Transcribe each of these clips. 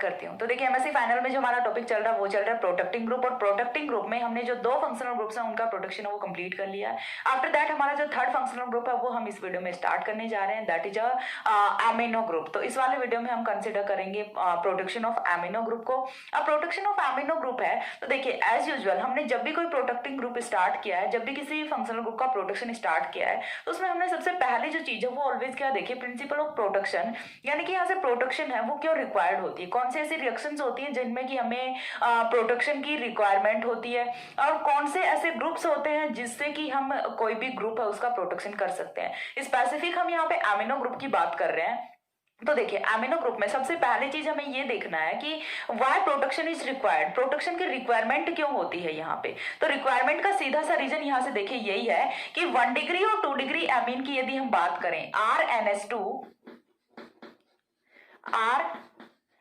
करती हूँ। तो देखिए एमएससी फाइनल में जो हमारा टॉपिक चल रहा है वो चल रहा है प्रोटेक्टिंग ग्रुप, और प्रोटेक्टिंग ग्रुप में हमने जो 2 फंक्शनल ग्रुप्स हैं उनका प्रोटेक्शन है वो कंप्लीट कर लिया है। आफ्टर दैट हमारा जो 3rd फंक्शनल ग्रुप है वो हम इस वीडियो में स्टार्ट करने जा रहे हैं, दैट इज अमीनो ग्रुप। तो इस वाले वीडियो में हम कंसिडर करेंगे प्रोटेक्शन ऑफ अमीनो ग्रुप को। अब प्रोटेक्शन ऑफ अमीनो ग्रुप है तो देखिए एज यूजुअल हमने जब भी कोई प्रोटेक्टिंग ग्रुप स्टार्ट किया है, जब भी किसी फंक्शनल ग्रुप का प्रोटेक्शन स्टार्ट किया है, तो उसमें हमने सबसे पहले जो चीज है वो ऑलवेज क्या देखिए, प्रिंसिपल ऑफ प्रोटेक्शन, यानी कि यहाँ से प्रोटेक्शन है वो क्यों रिक्वायर्ड होती है, कौन से ऐसी रिएक्शंस होती हैं जिनमें कि हमें प्रोटेक्शन की रिक्वायरमेंट होती है, और कौन से ऐसे ग्रुप्स होते हैं जिससे कि हम कोई भी ग्रुप है उसका प्रोटेक्शन कर सकते हैं। स्पेसिफिक हम यहाँ पे अमीनो ग्रुप की बात कर रहे हैं। तो देखिए अमीनो ग्रुप में सबसे पहले चीज हमें ये देखना है कि why protection is required, protection की रिक्वायरमेंट क्यों होती है यहाँ पे। तो रिक्वायरमेंट का सीधा सा रीजन यहाँ से देखिए यही है कि 1 डिग्री और 2 डिग्री अमीन की यदि हम बात करें, RNS2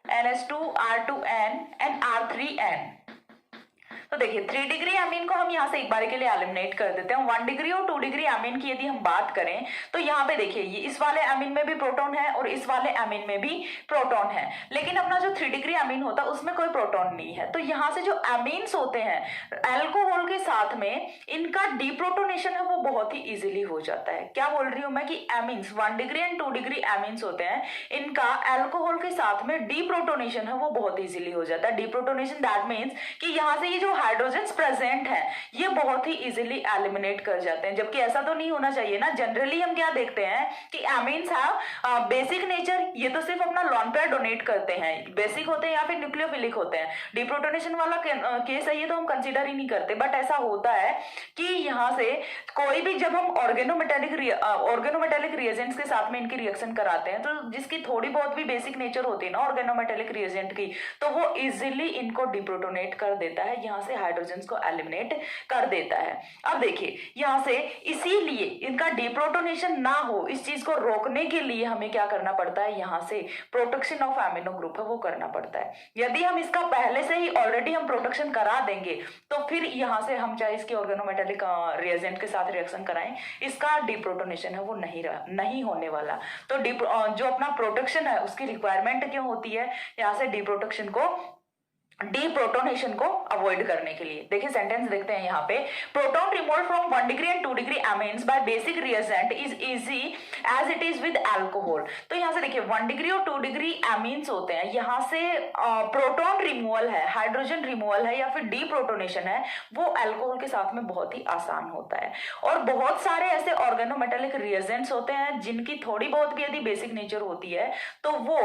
R2N एंड R3N, तो देखिए 3 डिग्री अमीन को हम यहाँ से एक बार के लिए एलिमिनेट कर देते हैं। 1 डिग्री और 2 डिग्री अमीन की यदि हम बात करें तो यहाँ पे देखिए ये इस वाले अमीन में भी प्रोटॉन है और इस वाले अमीन में भी प्रोटॉन है, लेकिन अपना जो 3 डिग्री अमीन होता है उसमें कोई प्रोटॉन नहीं है। तो यहाँ से जो अमीन्स होते हैं अल्कोहल के साथ में इनका डीप्रोटोनेशन है वो बहुत ही इजिली हो जाता है। क्या बोल रही हूँ मैं कि amines 1 degree and 2 degree amines होते हैं, इनका अल्कोहल के साथ में डीप्रोटोनेशन है वो बहुत इजिली हो जाता है। डीप्रोटोनेशन दैट मीन्स कि यहाँ से ये जो हाइड्रोजन्स प्रेजेंट है ये बहुत ही इजीली एलिमिनेट कर जाते हैं, जबकि ऐसा तो नहीं होना चाहिए ना। जनरली हम क्या देखते हैं कि अमीन्स हैव बेसिक नेचर, ये तो सिर्फ अपना लॉन पेयर डोनेट करते हैं, बेसिक होते हैं या फिर न्यूक्लियोफिलिक होते हैं। डिप्रोटोनेशन वाला केस है ये तो हम कंसीडर ही नहीं करते, बट ऐसा होता है कि यहाँ से कोई भी जब हम ऑर्गेनोमेटेलिक रिएजेंट्स के साथ में इनकी रिएक्शन कराते हैं तो जिसकी थोड़ी बहुत भी बेसिक नेचर होती है ना ऑर्गेनोमेटेलिक रिएजेंट की, तो वो इजिली इनको डिप्रोटोनेट कर देता है, यहाँ से हाइड्रोजन्स को एलिमिनेट कर देता है। अब देखिए यहाँ से इसीलिए इनका डिप्रोटोनेशन ना हो, इस चीज को रोकने के लिए हमें क्या करना पड़ता है, यहाँ से प्रोटेक्शन ऑफ अमीनो ग्रुप है वो करना पड़ता है। यदि हम इसका पहले से ही ऑलरेडी हम प्रोटेक्शन करा देंगे तो फिर यहाँ से हम चाहे इसके ऑर्गेनोमेटेलिक रिएजेंट के साथ रिएक्शन कराएं, इसका डिप्रोटोनेशन है वो नहीं होने वाला। तो जो अपना प्रोटेक्शन है उसकी रिक्वायरमेंट क्यों होती है, यहाँ से डिप्रोटेक्शन को डीप्रोटोनेशन को अवॉइड करने के लिए। देखिए सेंटेंस देखते हैं यहाँ पे, proton remove from 1 degree and 2 degree amines by basic reagent is easy as it is with alcohol. तो यहाँ से देखिए 1 डिग्री और 2 डिग्री अमीन्स होते हैं, यहाँ से प्रोटॉन रिमूवल है, हाइड्रोजन रिमूवल है या फिर डीप्रोटोनेशन है, वो अल्कोहल के साथ में बहुत ही आसान होता है। और बहुत सारे ऐसे ऑर्गेनोमेटेलिक रिएजेंट्स होते हैं जिनकी थोड़ी बहुत भी यदि बेसिक नेचर होती है तो वो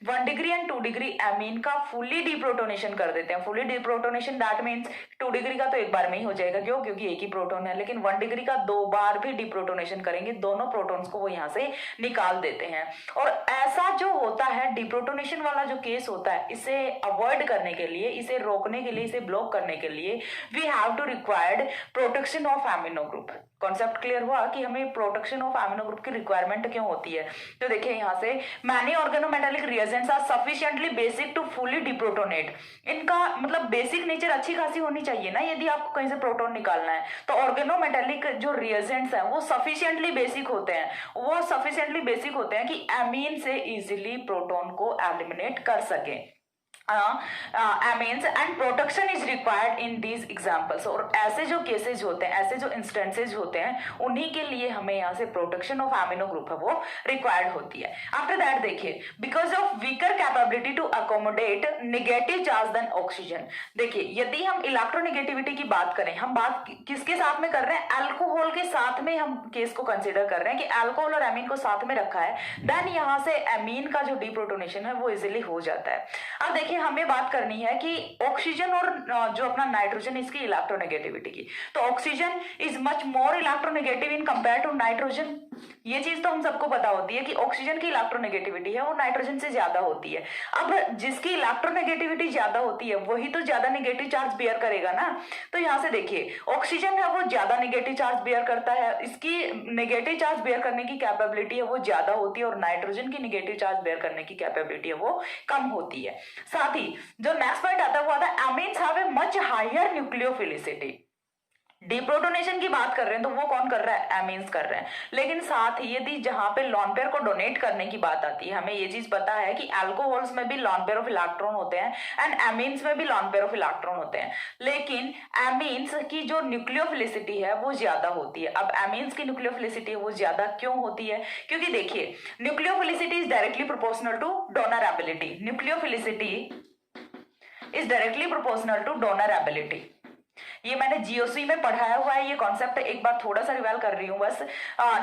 1 डिग्री एंड 2 डिग्री अमीन का फुली डीप्रोटोनेशन कर देते हैं। फुली डिप्रोटोनेशन दैट मींस 2 डिग्री का तो एक बार में ही हो जाएगा, क्यों, क्योंकि एक ही प्रोटॉन है, लेकिन 1 डिग्री का 2 बार भी डिप्रोटोनेशन करेंगे, दोनों प्रोटॉन्स को वो यहाँ से निकाल देते हैं। और ऐसा जो होता है डिप्रोटोनेशन वाला जो केस होता है, इसे अवॉइड करने के लिए, इसे रोकने के लिए, इसे ब्लॉक करने के लिए we have to required protection of amino group. Concept clear हुआ कि हमें प्रोटेक्शन ऑफ अमीनो ग्रुप की रिक्वायरमेंट क्यों होती है। तो देखिए यहाँ से many organometallic reagents are sufficiently basic to fully deprotonate. इनका मतलब बेसिक नेचर अच्छी खासी होनी चाहिए ना, यदि आपको कहीं से प्रोटॉन निकालना है तो ऑर्गेनोमेटेलिक जो रिएजेंट्स हैं वो सफिशिएंटली बेसिक होते हैं, वो सफिशिएंटली बेसिक होते हैं कि अमीन से इजीली प्रोटॉन को एलिमिनेट कर सके amines and protection is required in these examples। और ऐसे जो केसेस होते हैं, ऐसे जो इंस्टेंसेज होते हैं, उन्हीं के लिए हमें यहाँ से प्रोटेक्शन ऑफ अमीनो ग्रुप है वो रिक्वायर्ड होती है। आफ्टर दैट देखिए because of weaker capability to accommodate negative charge than oxygen. देखिए यदि हम इलेक्ट्रोनेगेटिविटी की बात करें, हम बात किसके साथ में कर रहे हैं, अल्कोहल के साथ में हम केस को कंसिडर कर रहे हैं कि अल्कोहल और अमीन को साथ में रखा है, देन यहाँ से अमीन का जो डीप्रोटोनेशन है वो इजिली हो जाता है। अब देखिए हमें बात करनी है कि ऑक्सीजन और जो अपना नाइट्रोजन इसकी इलेक्ट्रोनेगेटिविटी की। तो oxygen is much more electronegative in compare to nitrogen. ये चीज तो हम सबको पता होती है कि ऑक्सीजन की इलेक्ट्रोनेगेटिविटी है वो नाइट्रोजन से ज्यादा होती है। अब जिसकी इलेक्ट्रोनेगेटिविटी ज्यादा होती है वही तो ज्यादा नेगेटिव चार्ज बेयर करेगा ना। तो यहाँ से देखिए ऑक्सीजन है वो ज्यादा नेगेटिव चार्ज बेयर करता है, इसकी नेगेटिव चार्ज बेयर करने की कैपेबिलिटी है वो ज्यादा होती है, और नाइट्रोजन की नेगेटिव चार्ज बेयर करने की कैपेबिलिटी है वो कम होती है। साथ ही जो नेक्स्ट पॉइंट आता है वो आता है amines have a much higher nucleophilicity. Deprotonation की बात कर रहे हैं तो वो कौन कर रहा है, एमीन्स कर रहे हैं। लेकिन साथ ही यदि जहां पे लोन पेयर को डोनेट करने की बात आती है, हमें ये चीज पता है कि अल्कोहल्स में भी लोन पेयर ऑफ इलेक्ट्रॉन होते हैं एंड एमीन्स में भी लोन पेयर ऑफ इलेक्ट्रॉन होते हैं, लेकिन एमीन्स की जो न्यूक्लियोफिलिसिटी है वो ज्यादा होती है। अब एमीन्स की न्यूक्लियोफिलिसिटी वो ज्यादा क्यों होती है, क्योंकि देखिए nucleophilicity is directly proportional two donor ability. Nucleophilicity is directly proportional two donor ability. ये मैंने जीओसी में पढ़ाया हुआ है, ये कॉन्सेप्ट एक बार थोड़ा सा रिवाइल कर रही हूँ बस।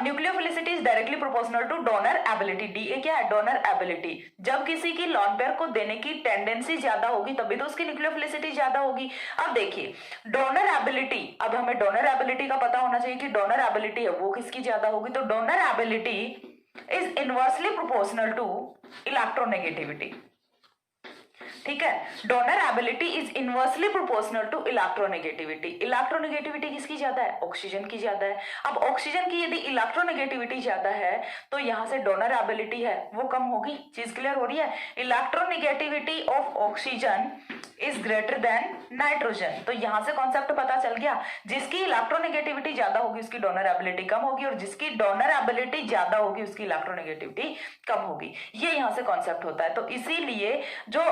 Nucleophilicity is directly proportional two donor ability. DA क्या है, डोनर एबिलिटी। जब किसी की लोन पेयर को देने की टेंडेंसी ज्यादा होगी तभी तो उसकी न्यूक्लियोफिलिसिटी ज्यादा होगी। अब देखिए डोनर एबिलिटी, अब हमें डोनर एबिलिटी का पता होना चाहिए कि डोनर एबिलिटी है वो किसकी ज्यादा होगी, तो donor ability is inversely proportional to electronegativity. ठीक है, donor ability is inversely proportional to electronegativity. Electronegativity किसकी ज्यादा है, ऑक्सीजन की ज्यादा है। अब ऑक्सीजन की यदि इलेक्ट्रोनेगेटिविटी ज्यादा है तो यहां से डोनर एबिलिटी है वो कम होगी। चीज क्लियर हो रही है, electronegativity of oxygen is greater than nitrogen. तो यहां से कॉन्सेप्ट पता चल गया, जिसकी इलेक्ट्रोनेगेटिविटी ज्यादा होगी उसकी डोनर एबिलिटी कम होगी और जिसकी डोनर एबिलिटी ज्यादा होगी उसकी इलेक्ट्रोनेगेटिविटी कम होगी। ये यहां से कॉन्सेप्ट होता है। तो इसीलिए जो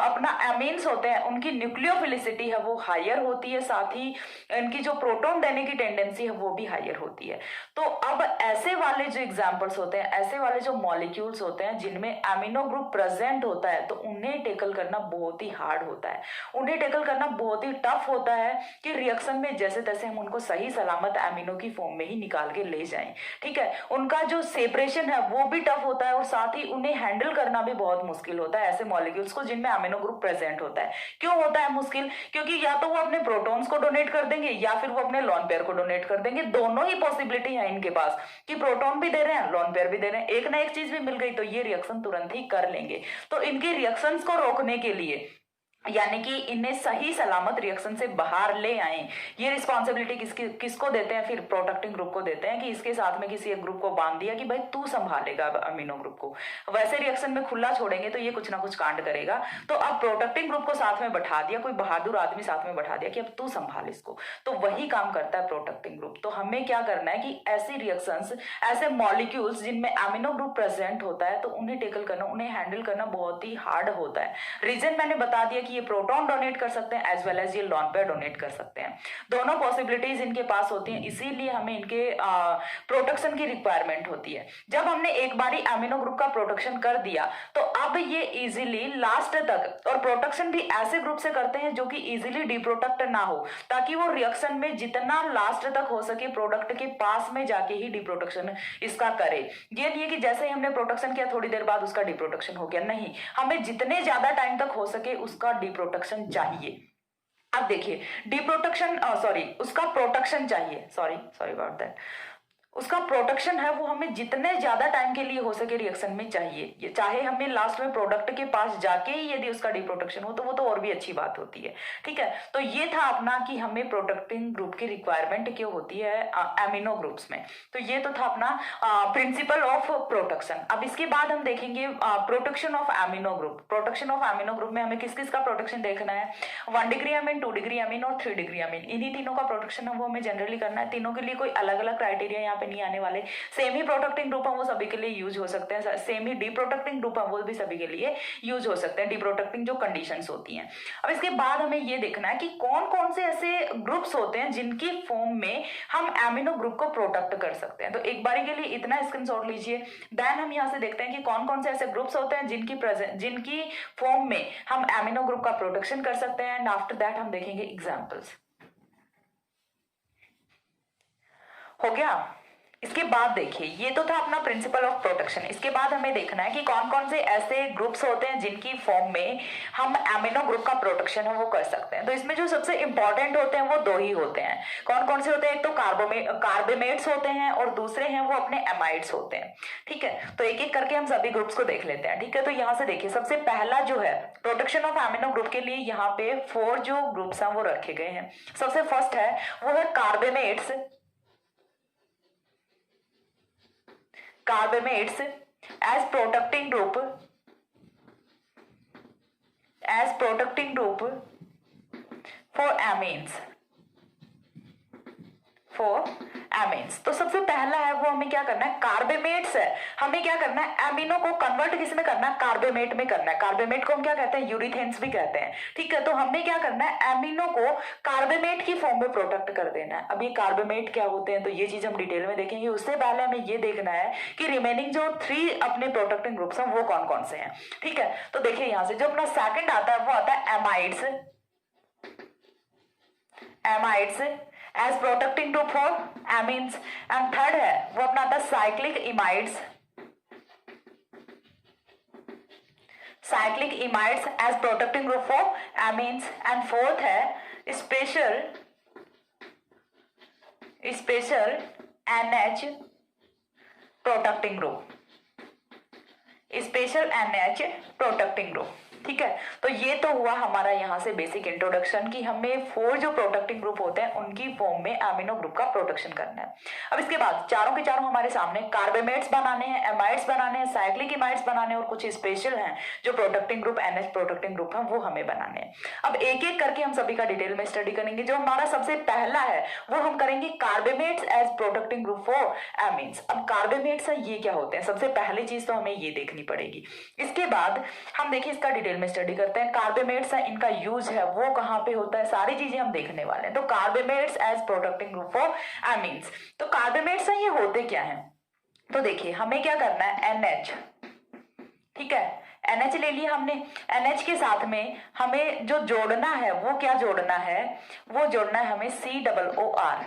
अपना एमीन्स होते हैं उनकी न्यूक्लियोफिलिसिटी है वो हायर होती है, साथ ही इनकी जो प्रोटॉन देने की टेंडेंसी है वो भी हायर होती है। तो अब ऐसे वाले जो एग्जांपल्स होते हैं, ऐसे वाले जो मॉलिक्यूल्स होते हैं जिनमें एमिनो ग्रुप प्रेजेंट होता है तो उन्हें टेकल करना बहुत ही हार्ड होता है, उन्हें टेकल करना बहुत ही टफ होता है कि रिएक्शन में जैसे तैसे हम उनको सही सलामत एमिनो की फॉर्म में ही निकाल के ले जाएं। ठीक है, उनका जो सेपरेशन है वो भी टफ होता है और साथ ही उन्हें हैंडल करना भी बहुत मुश्किल होता है ऐसे मॉलिक्यूल्स को जिनमें एमिनो ग्रुप प्रेजेंट होता है। क्यों होता है मुश्किल, क्योंकि या तो वो अपने प्रोटॉन्स को डोनेट कर देंगे या फिर वो अपने लोन पेयर को डोनेट कर देंगे। दोनों ही पॉसिबिलिटी है इनके पास कि प्रोटॉन भी दे रहे हैं लोन पेयर भी दे रहे हैं, एक ना एक चीज भी मिल गई तो ये रिएक्शन तुरंत ही कर लेंगे। तो इनके रिएक्शंस को रोकने के लिए यानी कि इन्हें सही सलामत रिएक्शन से बाहर ले आए, ये रिस्पॉन्सिबिलिटी किसको देते हैं, फिर प्रोटेक्टिंग ग्रुप को देते हैं कि इसके साथ में किसी एक ग्रुप को बांध दिया कि भाई तू संभालेगा अमीनो ग्रुप को। वैसे रिएक्शन में खुला छोड़ेंगे तो ये कुछ ना कुछ कांड करेगा। तो अब प्रोटेक्टिंग ग्रुप को साथ में बैठा दिया, कोई बहादुर आदमी साथ में बैठा दिया कि अब तू संभाल इसको, तो वही काम करता है प्रोटेक्टिंग ग्रुप। तो हमें क्या करना है कि ऐसी रिएक्शंस, ऐसे मॉलिक्यूल्स जिनमें एमिनो ग्रुप प्रेजेंट होता है तो उन्हें टेकल करना, उन्हें हैंडल करना बहुत ही हार्ड होता है। रीजन मैंने बता दिया कि ये प्रोटॉन डोनेट कर सकते हैं एज वेल एज ये लोन पेयर डोनेट कर सकते हैं, दोनों पॉसिबिलिटीज इनके पास होती हैं, इसीलिए हमें इनके प्रोटेक्शन की रिक्वायरमेंट होती है। जब हमने एक बारी एमिनो ग्रुप का प्रोटेक्शन कर दिया तो अब ये इजीली लास्ट तक, और प्रोटेक्शन भी ऐसे ग्रुप से करते हैं जो कि इजीली डिप्रोटेक्ट ना हो, ताकि वो रिएक्शन में जितना लास्ट तक हो सके प्रोडक्ट के पास में जाके ही डिप्रोटेक्शन इसका करे। ये नहीं है कि जैसे ही हमने प्रोटेक्शन किया थोड़ी देर बाद उसका डिप्रोटेक्शन हो गया, नहीं, हमें जितने ज्यादा टाइम तक हो सके उसका डिप्रोटेक्शन चाहिए। अब देखिए डिप्रोटेक्शन उसका प्रोटेक्शन चाहिए, सॉरी अबाउट दैट, उसका प्रोटेक्शन है वो हमें जितने ज्यादा टाइम के लिए हो सके रिएक्शन में चाहिए। ये चाहे हमें लास्ट में प्रोडक्ट के पास जाके ही यदि उसका डिप्रोटेक्शन हो तो वो तो और भी अच्छी बात होती है। ठीक है, तो ये था अपना कि हमें प्रोटेक्टिंग ग्रुप की रिक्वायरमेंट क्यों होती है एमिनो ग्रुप्स में। तो ये तो था अपना प्रिंसिपल ऑफ प्रोटेक्शन। अब इसके बाद हम देखेंगे protection of amino group. Protection of amino group में हमें किस किस का प्रोटेक्शन देखना है, 1 डिग्री अमीन, 2 डिग्री अमीन और 3 डिग्री अमीन, इन्हीं तीनों का प्रोटेक्शन है वो हमें जनरली करना है। तीनों के लिए कोई अलग अलग क्राइटेरिया यहाँ नहीं आने वाले, सेम ही प्रोटेक्टिंग ग्रुप है वो सभी के लिए यूज हो सकते हैं, सेम ही डिप्रोटेक्टिंग ग्रुप है वो भी सभी के लिए यूज हो सकते हैं, डिप्रोटेक्टिंग जो कंडीशंस होती हैं। अब इसके बाद हमें ये देखना है कि कौन कौन से ऐसे ग्रुप्स होते हैं जिनकी फॉर्म में हम एमिनो ग्रुप को प्रोटेक्ट कर सकते हैं। तो एक बारी के लिए इतना स्क्रीनशॉट लीजिए, देन हम यहाँ से देखते हैं कि कौन कौन से ऐसे ग्रुप्स होते हैं जिनकी फॉर्म में हम एमिनो ग्रुप का प्रोटेक्शन कर सकते हैं, एंड आफ्टर दैट हम देखेंगे एग्जाम्पल्स। हो गया। इसके बाद देखिए ये तो था अपना प्रिंसिपल ऑफ प्रोटेक्शन। इसके बाद हमें देखना है कि कौन कौन से ऐसे ग्रुप्स होते हैं जिनकी फॉर्म में हम एमिनो ग्रुप का प्रोटेक्शन है वो कर सकते हैं। तो इसमें जो सबसे इंपॉर्टेंट होते हैं वो 2 ही होते हैं। कौन कौन से होते हैं, एक तो कार्बोमेट्स होते हैं और दूसरे हैं वो अपने एमाइड्स होते हैं। ठीक है, तो एक एक करके हम सभी ग्रुप्स को देख लेते हैं। ठीक है, तो यहाँ से देखिए सबसे पहला जो है प्रोटेक्शन ऑफ एमिनो ग्रुप के लिए यहाँ पे 4 जो ग्रुप्स हैं वो रखे गए हैं। सबसे फर्स्ट है वो है कार्बोमेट्स as protecting group for amines। 4 amines. तो सबसे पहला है वो हमें क्या करना है, कार्बेमेट्स है, हमें क्या करना है, एमिनो को कन्वर्ट किस में करना है, कार्बेमेट में करना है। कार्बेमेट को हम क्या कहते हैं, यूरिथेन्स भी कहते हैं, ठीक है। तो हमें क्या करना है, एमिनो को कार्बेमेट की फॉर्म में प्रोटेक्ट कर देना है। अब ये कार्बेमेट क्या होते हैं, तो ये चीज हम डिटेल में देखेंगे। उससे पहले हमें ये देखना है कि रिमेनिंग जो 3 अपने प्रोटेक्टिंग ग्रुप्स हैं वो कौन कौन से हैं, ठीक है। तो देखिए यहां से जो अपना सेकंड आता है वो आता है amides, amides as protecting group for amines. And third है वो अपना आता है cyclic imides, cyclic imides as protecting group for amines. And fourth है special NH protecting group, special NH protecting group, ठीक है। तो ये तो हुआ हमारा यहाँ से बेसिक इंट्रोडक्शन कि हमें 4 जो प्रोटेक्टिंग ग्रुप होते हैं उनकी फॉर्म में एमिनो ग्रुप का प्रोटेक्शन करना है। अब इसके बाद चारों के चारों हमारे सामने कार्बेमेट्स बनाने हैं, एमाइड्स बनाने हैं, साइक्लिक इमाइड्स बनाने हैं और कुछ स्पेशल हैं जो protecting group NH protecting group है वो हमें बनाने हैं। अब एक एक करके हम सभी का डिटेल में स्टडी करेंगे। जो हमारा सबसे पहला है वो हम करेंगे carbamates as protecting group for amines. अब कार्बेमेट्स ये क्या होते हैं, सबसे पहली चीज तो हमें ये देखनी पड़ेगी। इसके बाद हम देखिए इसका डिटेल में स्टडी करते हैं। कार्बेमेट्स है, इनका यूज है वो कहां पे होता है, सारी चीजें हम देखने वाले हैं। तो carbamates as protecting group for amines. तो कार्बेमेट्स ये होते क्या हैं, तो देखिए हमें क्या करना है, NH, ठीक है, NH ले लिया हमने। NH के साथ में हमें जो जोड़ना है वो क्या जोड़ना है, वो जोड़ना है हमें COOR,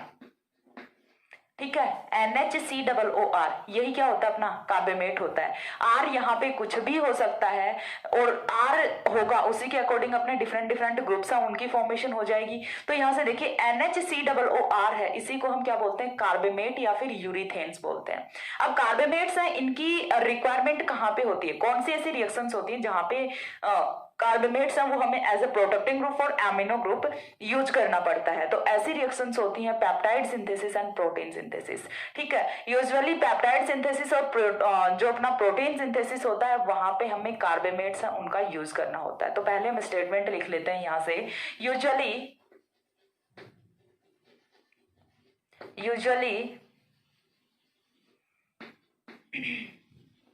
ठीक है, NHCOOR। यही क्या होता है, अपना कार्बेमेट होता है। R यहाँ पे कुछ भी हो सकता है और R होगा उसी के अकॉर्डिंग अपने डिफरेंट डिफरेंट ग्रुप्स हैं उनकी फॉर्मेशन हो जाएगी। तो यहाँ से देखिए NHCOOR है, इसी को हम क्या बोलते हैं, कार्बेमेट या फिर यूरिथेन्स बोलते हैं। अब कार्बेमेट्स हैं, इनकी रिक्वायरमेंट कहाँ पे होती है, कौन सी ऐसी रिएक्शंस होती है जहाँ पे कार्बोमेट्स हैं वो हमें एज ए प्रोटेक्टिंग ग्रुप और एमिनो ग्रुप यूज करना पड़ता है। तो ऐसी रिएक्शंस होती हैं peptide synthesis and protein synthesis, ठीक है। यूजुअली पेप्टाइड सिंथेसिस और जो अपना प्रोटीन सिंथेसिस होता है वहां पे हमें कार्बोमेट्स हैं उनका यूज करना होता है। तो पहले हम स्टेटमेंट लिख लेते हैं यहां से, usually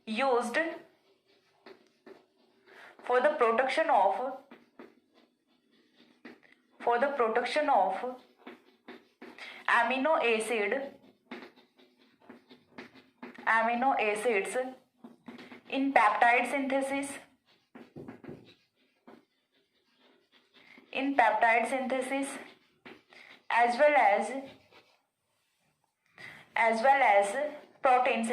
used for the protection of amino acids in peptide synthesis, as well as protein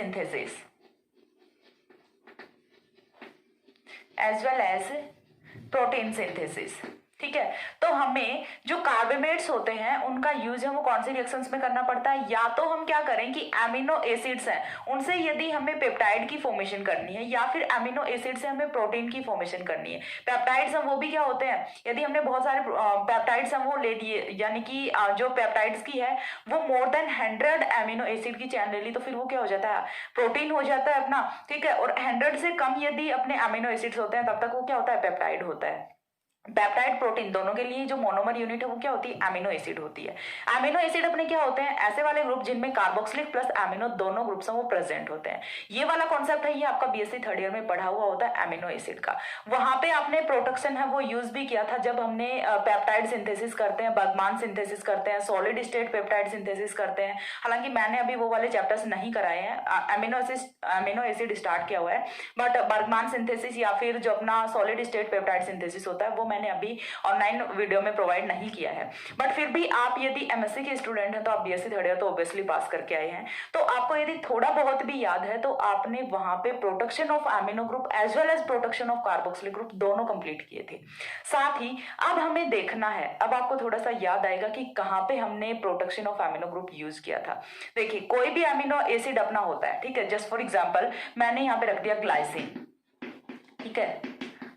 synthesis, ठीक है। तो हमें जो कार्बोमेट्स होते हैं उनका यूज है वो कौन सी रिएक्शंस में करना पड़ता है, या तो हम क्या करें कि एमिनो एसिड्स हैं उनसे यदि हमें पेप्टाइड की फॉर्मेशन करनी है, या फिर एमिनो एसिड से हमें प्रोटीन की फॉर्मेशन करनी है। पेप्टाइड्स हैं वो भी क्या होते हैं, यदि हमने बहुत सारे पेप्टाइड्स हैं वो ले लिए, यानी कि जो पेप्टाइड्स की है वो मोर देन 100 एमिनो एसिड की चैन ले ली, तो फिर वो क्या हो जाता है, प्रोटीन हो जाता है अपना, ठीक है। और 100 से कम यदि अपने एमिनो एसिड्स होते हैं तब तक वो क्या होता है, पेप्टाइड होता है। पेप्टाइड प्रोटीन दोनों के लिए जो मोनोमर यूनिट है वो क्या होती है, एमिनो एसिड होती है। एमिनो एसिड अपने क्या होते हैं, ऐसे वाले ग्रुप जिनमें कार्बोक्सिलिक प्लस एमिनो दोनों ग्रुप्स हैं वो प्रेजेंट होते हैं। ये वाला कॉन्सेप्ट है, ये आपका बीएससी थर्ड ईयर में पढ़ा हुआ होता है एमिनो एसिड का। वहां पे आपने प्रोटेक्शन है वो यूज भी किया था जब हमने पेप्टाइड सिंथेसिस करते हैं, बर्गमान सिंथेसिस करते हैं, सॉलिड स्टेट पेप्टाइड सिंथेसिस करते हैं। हालांकि मैंने अभी वो वाले चैप्टर्स नहीं कराए हैं, एमिनो एसिड स्टार्ट किया हुआ है, बट बर्गमान सिंथेसिस या फिर जो अपना सॉलिड स्टेट पेप्टाइड सिंथेसिस होता है वो मैंने अभी ऑनलाइन वीडियो में प्रोवाइड नहीं किया है। बट फिर भी आप यदि एमएससी के स्टूडेंट हैं तो आप बीएससी थर्ड ईयर तो ऑब्वियसली पास करके आए हैं, तो आपको यदि थोड़ा बहुत भी याद है तो आपने वहां पे protection of amino group as well as protection of carboxylic group दोनों कंप्लीट किए थे। साथ ही अब हमें देखना है, अब आपको थोड़ा सा याद आएगा कि कहां पे हमने protection of amino group use किया था। देखिए कोई भी एमिनो एसिड अपना होता है, ठीक है, जस्ट फॉर एग्जाम्पल मैंने यहाँ पे रख दिया ग्लाइसिन, ठीक है,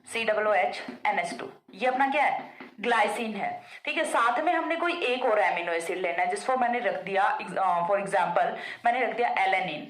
COOH NH2, ये अपना क्या है, ग्लाइसिन है, ठीक है। साथ में हमने कोई एक और एमिनो एसिड लेना है, जिसको मैंने रख दिया फॉर एग्जांपल मैंने रख दिया एलेनिन,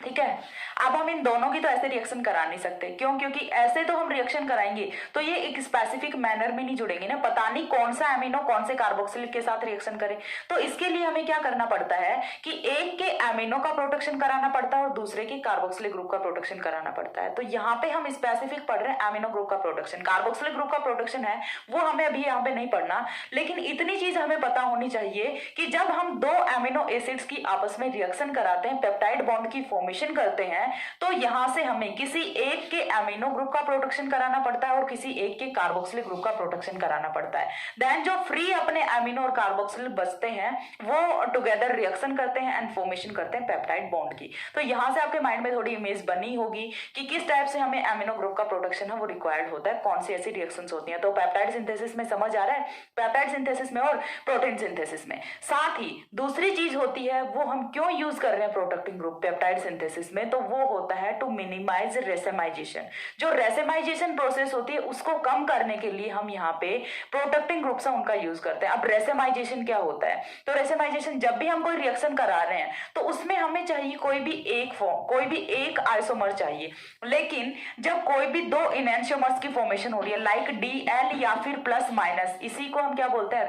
ठीक है। अब हम इन दोनों की तो ऐसे रिएक्शन करा नहीं सकते, क्यों? क्योंकि ऐसे तो हम रिएक्शन कराएंगे तो ये एक स्पेसिफिक मैनर में नहीं जुड़ेंगे ना, पता नहीं कौन सा एमिनो कौन से कार्बोक्सिलिक के साथ रिएक्शन करे। तो इसके लिए हमें क्या करना पड़ता है कि एक के एमिनो का प्रोटेक्शन कराना पड़ता है और दूसरे के कार्बोक्सिलिक ग्रुप का प्रोटेक्शन कराना पड़ता है। तो यहाँ पे हम स्पेसिफिक पढ़ रहे हैं एमिनो ग्रुप का प्रोटेक्शन, कार्बोक्सिलिक ग्रुप का प्रोटेक्शन है वो हमें अभी यहाँ पे नहीं पढ़ना, लेकिन इतनी चीज हमें पता होनी चाहिए कि जब हम दो एमिनो एसिड्स की आपस में रिएक्शन कराते हैं, पेप्टाइड बॉन्ड की फॉर्मेशन करते हैं, तो यहां से हमें किसी एक के एमिनो ग्रुप का प्रोटेक्शन कराना पड़ता है और किसी एक के कार्बोक्सिलिक ग्रुप का प्रोटेक्शन कराना पड़ता है। देन जो फ्री अपने एमिनो और कार्बोक्सिलिक बचते हैं वो टुगेदर रिएक्शन करते हैं एंड फॉर्मेशन करते हैं पेप्टाइड बॉन्ड की। तो यहां से आपके माइंड में थोड़ी इमेज बनी होगी कि किस टाइप से हमें एमिनो ग्रुप का प्रोटेक्शन है वो रिक्वायर्ड होता है, कौन सी ऐसी रिएक्शंस होती हैं। तो पेप्टाइड सिंथेसिस में समझ आ रहा है, पेप्टाइड सिंथेसिस में और प्रोटीन सिंथेसिस में। साथ ही दूसरी चीज होती है वो हम क्यों यूज कर रहे हैं प्रोटेक्टिंग ग्रुप पेप्टाइड सिंथेसिस में, तो वो होता है टू मिनिमाइज रेसेमाइजेशन। जो रेसेमाइजेशन प्रोसेस होती है उसको कम करने के लिए हम यहाँ पे प्रोटेक्टिंग ग्रुप से उनका यूज करते हैं। अब रेसेमाइजेशन क्या होता है, तो रेसेमाइजेशन जब भी हम कोई रिएक्शन करा रहे हैं तो उसमें हमें चाहिए कोई भी एक फॉर्म, कोई भी एक आइसोमर चाहिए, लेकिन जब कोई भी दो इनैंशियोमर्स की फॉर्मेशन हो रही है लाइक DL या फिर प्लस माइनस, इसी को हम क्या बोलते हैं,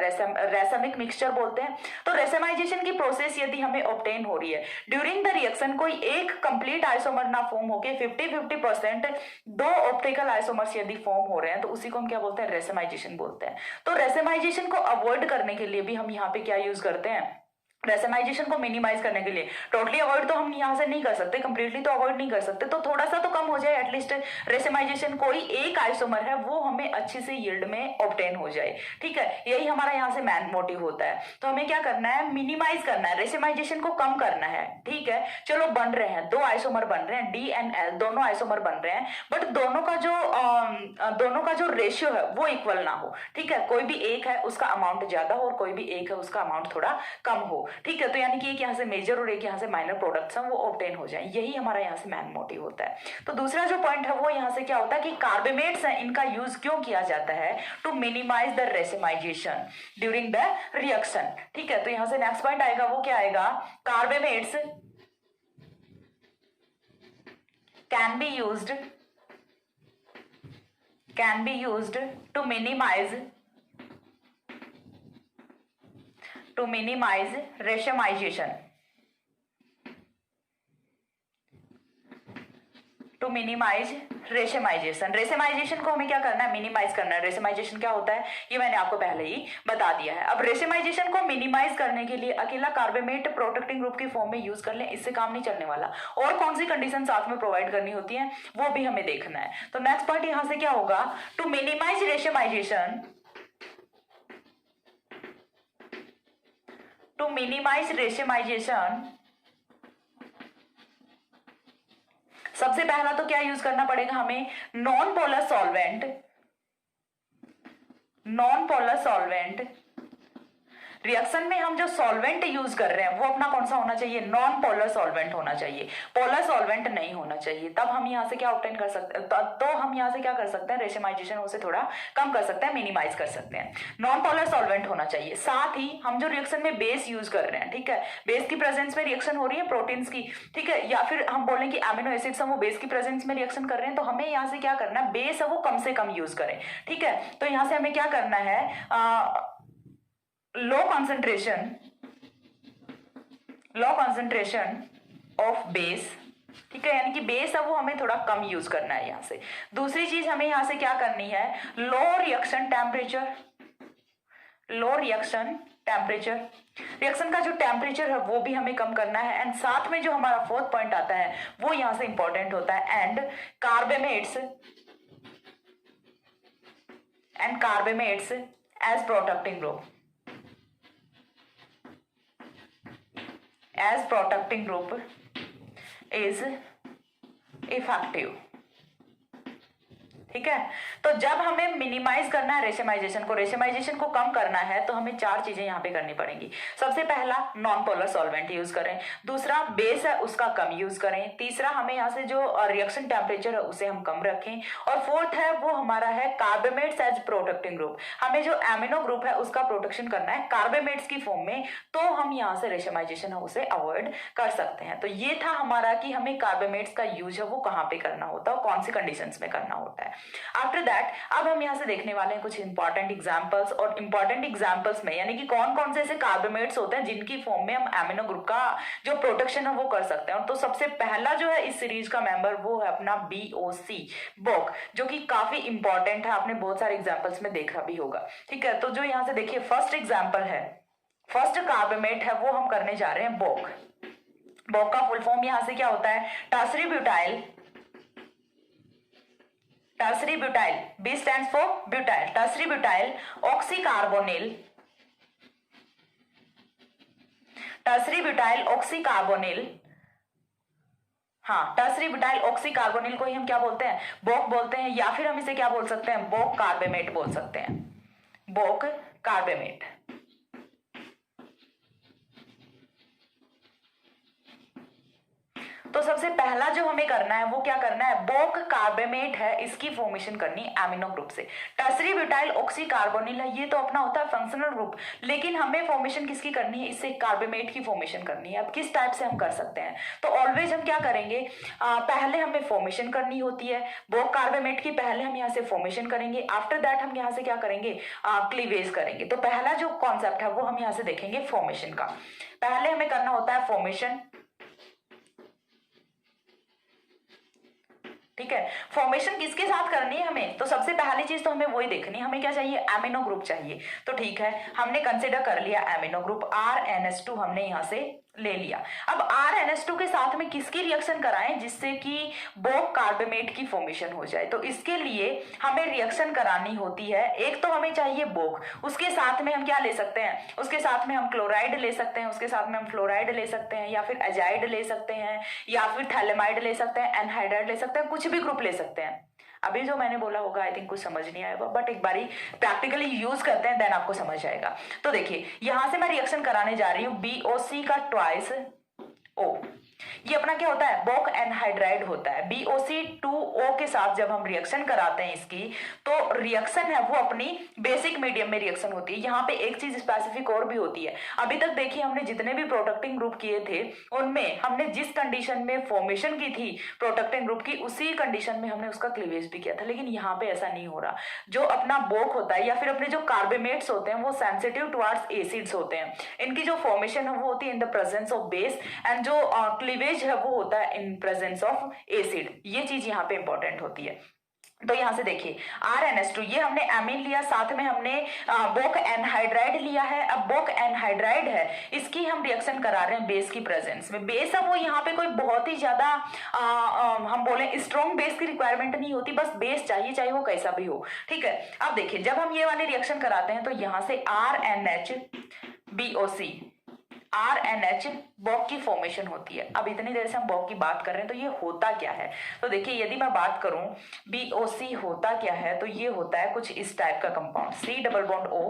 रेसमिक मिक्सचर बोलते हैं। तो रेसेमाइजेशन की प्रोसेस यदि हमें ऑब्टेन हो रही है ड्यूरिंग द रिएक्शन, कोई एक कंप्लीट आइसोमर ना फॉर्म होके 50-50% दो ऑप्टिकल आइसोमर्स यदि फॉर्म हो रहे हैं तो उसी को हम क्या बोलते हैं, रेसेमाइजेशन बोलते हैं। तो रेसेमाइजेशन को अवॉइड करने के लिए भी हम यहाँ पे क्या यूज करते हैं, रेसेमाइजेशन को मिनिमाइज करने के लिए। टोटली अवॉइड तो हम यहाँ से नहीं कर सकते, कंप्लीटली तो अवॉइड नहीं कर सकते, तो थोड़ा सा तो कम हो जाए एटलीस्ट रेसेमाइजेशन, कोई एक आइसोमर है वो हमें अच्छे से यील्ड में ऑब्टेन हो जाए। ठीक है, यही हमारा यहाँ से मेन मोटिव होता है। तो हमें क्या करना है, मिनिमाइज करना है, रेसेमाइजेशन को कम करना है। ठीक है, चलो बन रहे हैं, दो आइसोमर बन रहे हैं, D and L दोनों आइसोमर बन रहे हैं, बट दोनों का जो रेशियो है वो इक्वल ना हो। ठीक है, कोई भी एक है उसका अमाउंट ज्यादा हो और कोई भी एक है उसका अमाउंट थोड़ा कम हो। ठीक है, तो यानी कि एक यहाँ से मेजर और एक यहाँ से माइनर प्रोडक्ट्स हैं वो ऑब्टेन हो जाए, यही हमारा यहाँ से मैन मोटिव होता है। तो दूसरा जो पॉइंट है वो यहाँ से क्या होता है कि कार्बेमेट्स हैं, इनका यूज क्यों किया जाता है, to minimize the racemization during the reaction. ठीक है, तो यहाँ से नेक्स्ट पॉइंट आएगा वो क्या आएगा, carbamates can be used to minimize racemization, to minimize racemization को हमें क्या करना है, मिनिमाइज करना है। रेशमाइजेशन क्या होता है ये मैंने आपको पहले ही बता दिया है। अब रेशमाइजेशन को मिनिमाइज करने के लिए अकेला कार्बेमेट प्रोटेक्टिंग ग्रुप की फॉर्म में यूज कर लें, इससे काम नहीं चलने वाला, और कौन सी कंडीशन साथ में प्रोवाइड करनी होती है वो भी हमें देखना है। तो नेक्स्ट पॉइंट यहां से क्या होगा, टू मिनिमाइज रेशमाइजेशन सबसे पहला तो क्या यूज करना पड़ेगा हमें, नॉन पोलर सॉल्वेंट। रिएक्शन में हम जो सॉल्वेंट यूज कर रहे हैं वो अपना कौन सा होना चाहिए, नॉन पोलर सॉल्वेंट होना चाहिए, पोलर सॉल्वेंट नहीं होना चाहिए। तब हम यहाँ से क्या ऑब्टेन कर सकते हैं, तो हम यहाँ से क्या कर सकते हैं, रेशमाइजेशन उसे थोड़ा कम कर सकते हैं, मिनिमाइज कर सकते हैं। नॉन पोलर सॉल्वेंट होना चाहिए। साथ ही हम जो रिएक्शन में बेस यूज कर रहे हैं, ठीक है, बेस की प्रेजेंस में रिएक्शन हो रही है प्रोटीन्स की, ठीक है, या फिर हम बोलें कि एमिनो एसिड्स हम वो बेस की प्रेजेंस में रिएक्शन कर रहे हैं, तो हमें यहाँ से क्या करना है, बेस है वो कम से कम यूज करें। ठीक है, तो यहाँ से हमें क्या करना है, लो कंसंट्रेशन ऑफ बेस। ठीक है, यानी कि बेस है वो हमें थोड़ा कम यूज करना है यहाँ से। दूसरी चीज हमें यहाँ से क्या करनी है, लो रिएक्शन टेम्परेचर, रिएक्शन का जो टेम्परेचर है वो भी हमें कम करना है। एंड साथ में जो हमारा फोर्थ पॉइंट आता है वो यहाँ से इंपॉर्टेंट होता है, and carbamates as protecting group is effective. ठीक है। तो जब हमें मिनिमाइज करना है रेशमाइजेशन को कम करना है, तो हमें 4 चीजें यहाँ पे करनी पड़ेंगी। सबसे पहला, नॉन पोलर सॉल्वेंट यूज करें। दूसरा, बेस है उसका कम यूज करें। तीसरा, हमें यहाँ से जो रिएक्शन टेम्परेचर है उसे हम कम रखें। और फोर्थ है वो हमारा है कार्बामेट्स एज प्रोटेक्टिंग ग्रुप। हमें जो एमिनो ग्रुप है उसका प्रोटेक्शन करना है कार्बामेट्स की फॉर्म में, तो हम यहाँ से रेशमाइजेशन है उसे अवॉइड कर सकते हैं। तो ये था हमारा कि हमें कार्बामेट्स का यूज है वो कहाँ पे करना होता है और कौन सी कंडीशंस में करना होता है। आफ्टर दैट अब हम यहाँ से देखने वाले हैं कुछ इंपॉर्टेंट एग्जांपल्स, और इंपॉर्टेंट एग्जांपल्स में यानी कि कौन कौन से ऐसे कार्बामेट्स होते हैं जिनकी फॉर्म में हम एमिनो ग्रुप का जो प्रोटेक्शन है वो कर सकते हैं। तो सबसे पहला जो है इस सीरीज का मेंबर वो है अपना BOC, बोक, जो कि काफी इंपॉर्टेंट है, आपने बहुत सारे एग्जाम्पल्स में देखा भी होगा। ठीक है, तो जो यहाँ से देखिए फर्स्ट एग्जाम्पल है, फर्स्ट कार्बामेट है वो हम करने जा रहे हैं बोक। बोक का फुल फॉर्म यहां से क्या होता है, tertiary butyl, B stands for butyl, tertiary butyl oxycarbonyl, हाँ टर्सरी ब्यूटाइल ऑक्सीकार्बोनिल को ही हम क्या बोलते हैं, बोक बोलते हैं, या फिर हम इसे क्या बोल सकते हैं, बोक कार्बामेट बोल सकते हैं, बोक कार्बामेट। तो सबसे पहला जो हमें करना है वो क्या करना है, बोक कार्बामेट है, इसकी फॉर्मेशन करनी एमिनो ग्रुप से। टर्सरी ब्यूटाइल ऑक्सीकार्बोनिल है, ये तो अपना होता है फंक्शनल ग्रुप, लेकिन हमें फॉर्मेशन किसकी करनी है, इससे कार्बामेट की फॉर्मेशन करनी है। अब किस टाइप से हम कर सकते हैं, तो ऑलवेज हम क्या करेंगे, पहले हमें फॉर्मेशन करनी होती है बोक कार्बामेट की, पहले हम यहाँ से फॉर्मेशन करेंगे, आफ्टर दैट हम यहाँ से क्या करेंगे, क्लीवेज करेंगे। तो पहला जो कॉन्सेप्ट है वो हम यहाँ से देखेंगे फॉर्मेशन का। पहले हमें करना होता है फॉर्मेशन, ठीक है। फॉर्मेशन किसके साथ करनी है हमें, तो सबसे पहली चीज तो हमें वही देखनी है, हमें क्या चाहिए, एमिनो ग्रुप चाहिए। तो ठीक है, हमने कंसिडर कर लिया एमिनो ग्रुप RNS2 हमने यहां से ले लिया। अब RNS2 के साथ में किसकी रिएक्शन कराएं जिससे कि बोक कार्बामेट की फॉर्मेशन हो जाए, तो इसके लिए हमें रिएक्शन करानी होती है। एक तो हमें चाहिए बोक, उसके साथ में हम क्या ले सकते हैं, उसके साथ में हम क्लोराइड ले सकते हैं, उसके साथ में हम फ्लोराइड ले सकते हैं, या फिर एजाइड ले सकते हैं, या फिर थैलेमाइड ले सकते हैं, एनहाइड्राइड ले सकते हैं, कुछ भी ग्रुप ले सकते हैं। अभी जो मैंने बोला होगा आई थिंक कुछ समझ नहीं आएगा, बट एक बारी प्रैक्टिकली यूज करते हैं देन आपको समझ आएगा। तो देखिए यहां से मैं रिएक्शन कराने जा रही हूं BOC का ट्वाइस O, ये अपना क्या होता है, बोक एनहाइड्राइड होता है। BOC2O के साथ जब हम रिएक्शन कराते हैं इसकी, तो रिएक्शन है वो अपनी बेसिक मीडियम में रिएक्शन होती है। यहाँ पे एक चीज स्पेसिफिक और भी होती है, अभी तक देखिए हमने जितने भी प्रोटेक्टिंग ग्रुप किए थे उनमें हमने जिस कंडीशन में फॉर्मेशन की थी प्रोटेक्टिंग ग्रुप की, उसी कंडीशन में हमने उसका क्लीवेज भी किया था, लेकिन यहाँ पे ऐसा नहीं हो रहा। जो अपना बोक होता है या फिर अपने जो कार्बामेट्स होते हैं वो सेंसिटिव टुवर्ड्स एसिड्स होते हैं, इनकी जो फॉर्मेशन है वो होती है in the presence of base, and जो क्लीवेज है वो होता है इन प्रेजेंस ऑफ एसिड। ये चीज यहाँ पे इंपॉर्टेंट होती है। तो यहां से देखिए RNS2 ये हमने एमीन लिया, साथ में हमने बोक एनहाइड्राइड लिया है। अब बोक एनहाइड्राइड है, इसकी हम रिएक्शन करा रहे हैं बेस की प्रेजेंस में। बेस अब वो यहाँ पे कोई बहुत ही ज्यादा हम बोले स्ट्रॉन्ग बेस की रिक्वायरमेंट नहीं होती, बस बेस चाहिए, चाहे वो कैसा भी हो, ठीक है। अब देखिए जब हम ये वाले रिएक्शन कराते हैं तो यहां से RNH बोक की फॉर्मेशन होती है। अब इतनी देर से हम बोक की बात कर रहे हैं, तो ये होता क्या है, तो देखिए यदि मैं बात करूं BOC होता क्या है, तो ये होता है कुछ इस टाइप का कंपाउंड, C डबल बॉन्ड O,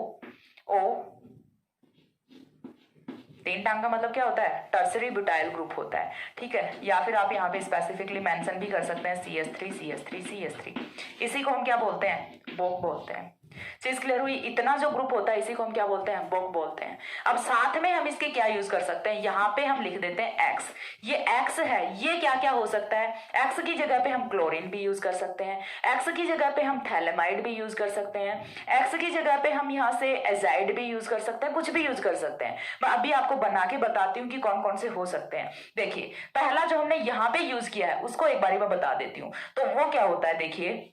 तीन टांग का मतलब क्या होता है, टर्सरी ब्यूटाइल ग्रुप होता है, ठीक है। या फिर आप यहाँ पे स्पेसिफिकली मेंशन भी कर सकते हैं CH3 इसी को हम क्या बोलते हैं, बोक बोलते हैं। चीज क्लियर हुई, इतना जो ग्रुप होता है इसी को हम क्या बोलते हैं, बोक बोलते हैं। अब साथ में हम इसके क्या यूज कर सकते हैं, यहाँ पे हम लिख देते हैं X, ये X है, ये क्या क्या हो सकता है, X की जगह पे हम क्लोरीन भी यूज कर सकते हैं, X की जगह पे हम थैलेमाइड भी यूज कर सकते हैं, X की जगह पे हम यहाँ से एजाइड भी यूज कर सकते हैं, कुछ भी यूज कर सकते हैं। मैं अभी आपको बना के बताती हूँ कि कौन कौन से हो सकते हैं। देखिए पहला जो हमने यहाँ पे यूज किया है उसको एक बारी मैं बता देती हूँ, तो वो क्या होता है, देखिए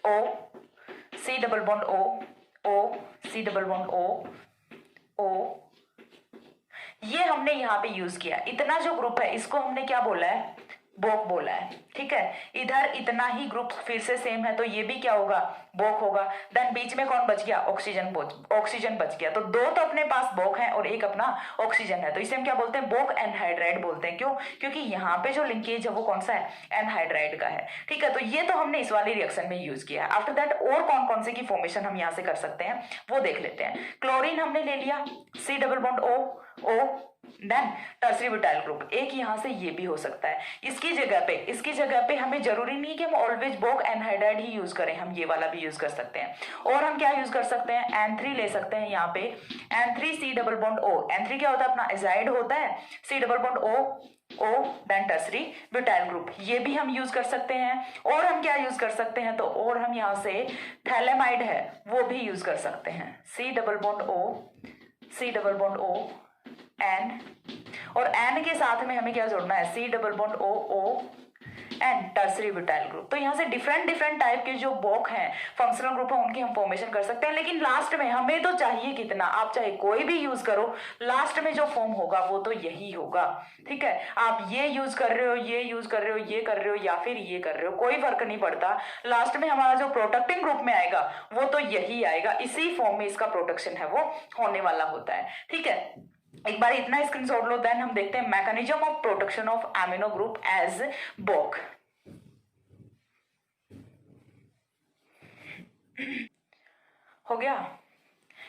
O C डबल बॉन्ड O C डबल बॉन्ड O, ये हमने यहाँ पे यूज किया। इतना जो ग्रुप है इसको हमने क्या बोला है, बोक बोला है, ठीक है। इधर इतना ही ग्रुप फिर से सेम है, तो ये भी क्या होगा, बोक होगा। देन बीच में कौन बच गया, ऑक्सीजन बच गया। तो दो तो अपने पास बोक है और एक अपना ऑक्सीजन है, तो इसे हम क्या बोलते हैं, बोक एनहाइड्राइड बोलते हैं। क्यों, क्योंकि यहाँ पे जो लिंकेज है वो कौन सा है, एनहाइड्राइड का है, ठीक है। तो ये तो हमने इस वाले रिएक्शन में यूज किया है। आफ्टर दैट और कौन कौन से की फॉर्मेशन हम यहाँ से कर सकते हैं वो देख लेते हैं। क्लोरीन हमने ले लिया, C double bond O, then tertiary butyl group, एक यहां से ये भी हो सकता है। इसकी जगह पे हमें जरूरी नहीं कि हम ऑलवेज बोक एनहाइड्राइड ही यूज करें, हम ये वाला भी यूज कर सकते हैं। और हम क्या यूज कर सकते हैं, N3 ले सकते हैं यहाँ पे, N3 सी डबल बॉन्ड ओ। N3 क्या होता है, अपना एजाइड होता है, C double bond O then tertiary butyl group, ये भी हम यूज कर सकते हैं। और हम क्या यूज कर सकते हैं, तो और हम यहाँ से थैलेमाइड है वो भी यूज कर सकते हैं, C double bond O N, और एन के साथ में हमें क्या जोड़ना है, C double bond O N tertiary butyl group. तो यहाँ से डिफरेंट टाइप के जो बोक हैं, फंक्शनल ग्रुप है, उनकी हम फॉर्मेशन कर सकते हैं। लेकिन लास्ट में हमें तो चाहिए कितना, आप चाहे कोई भी यूज करो, लास्ट में जो फॉर्म होगा वो तो यही होगा, ठीक है। आप ये यूज कर रहे हो, ये यूज कर रहे हो, ये कर रहे हो या फिर ये कर रहे हो, कोई फर्क नहीं पड़ता। लास्ट में हमारा जो प्रोटेक्टिंग ग्रुप में आएगा वो तो यही आएगा, इसी फॉर्म में इसका प्रोटेक्शन है वो होने वाला होता है, ठीक है। एक बार इतना स्क्रीनशॉट लो, देन हम देखते हैं mechanism of protection of amino group as Boc. हो गया।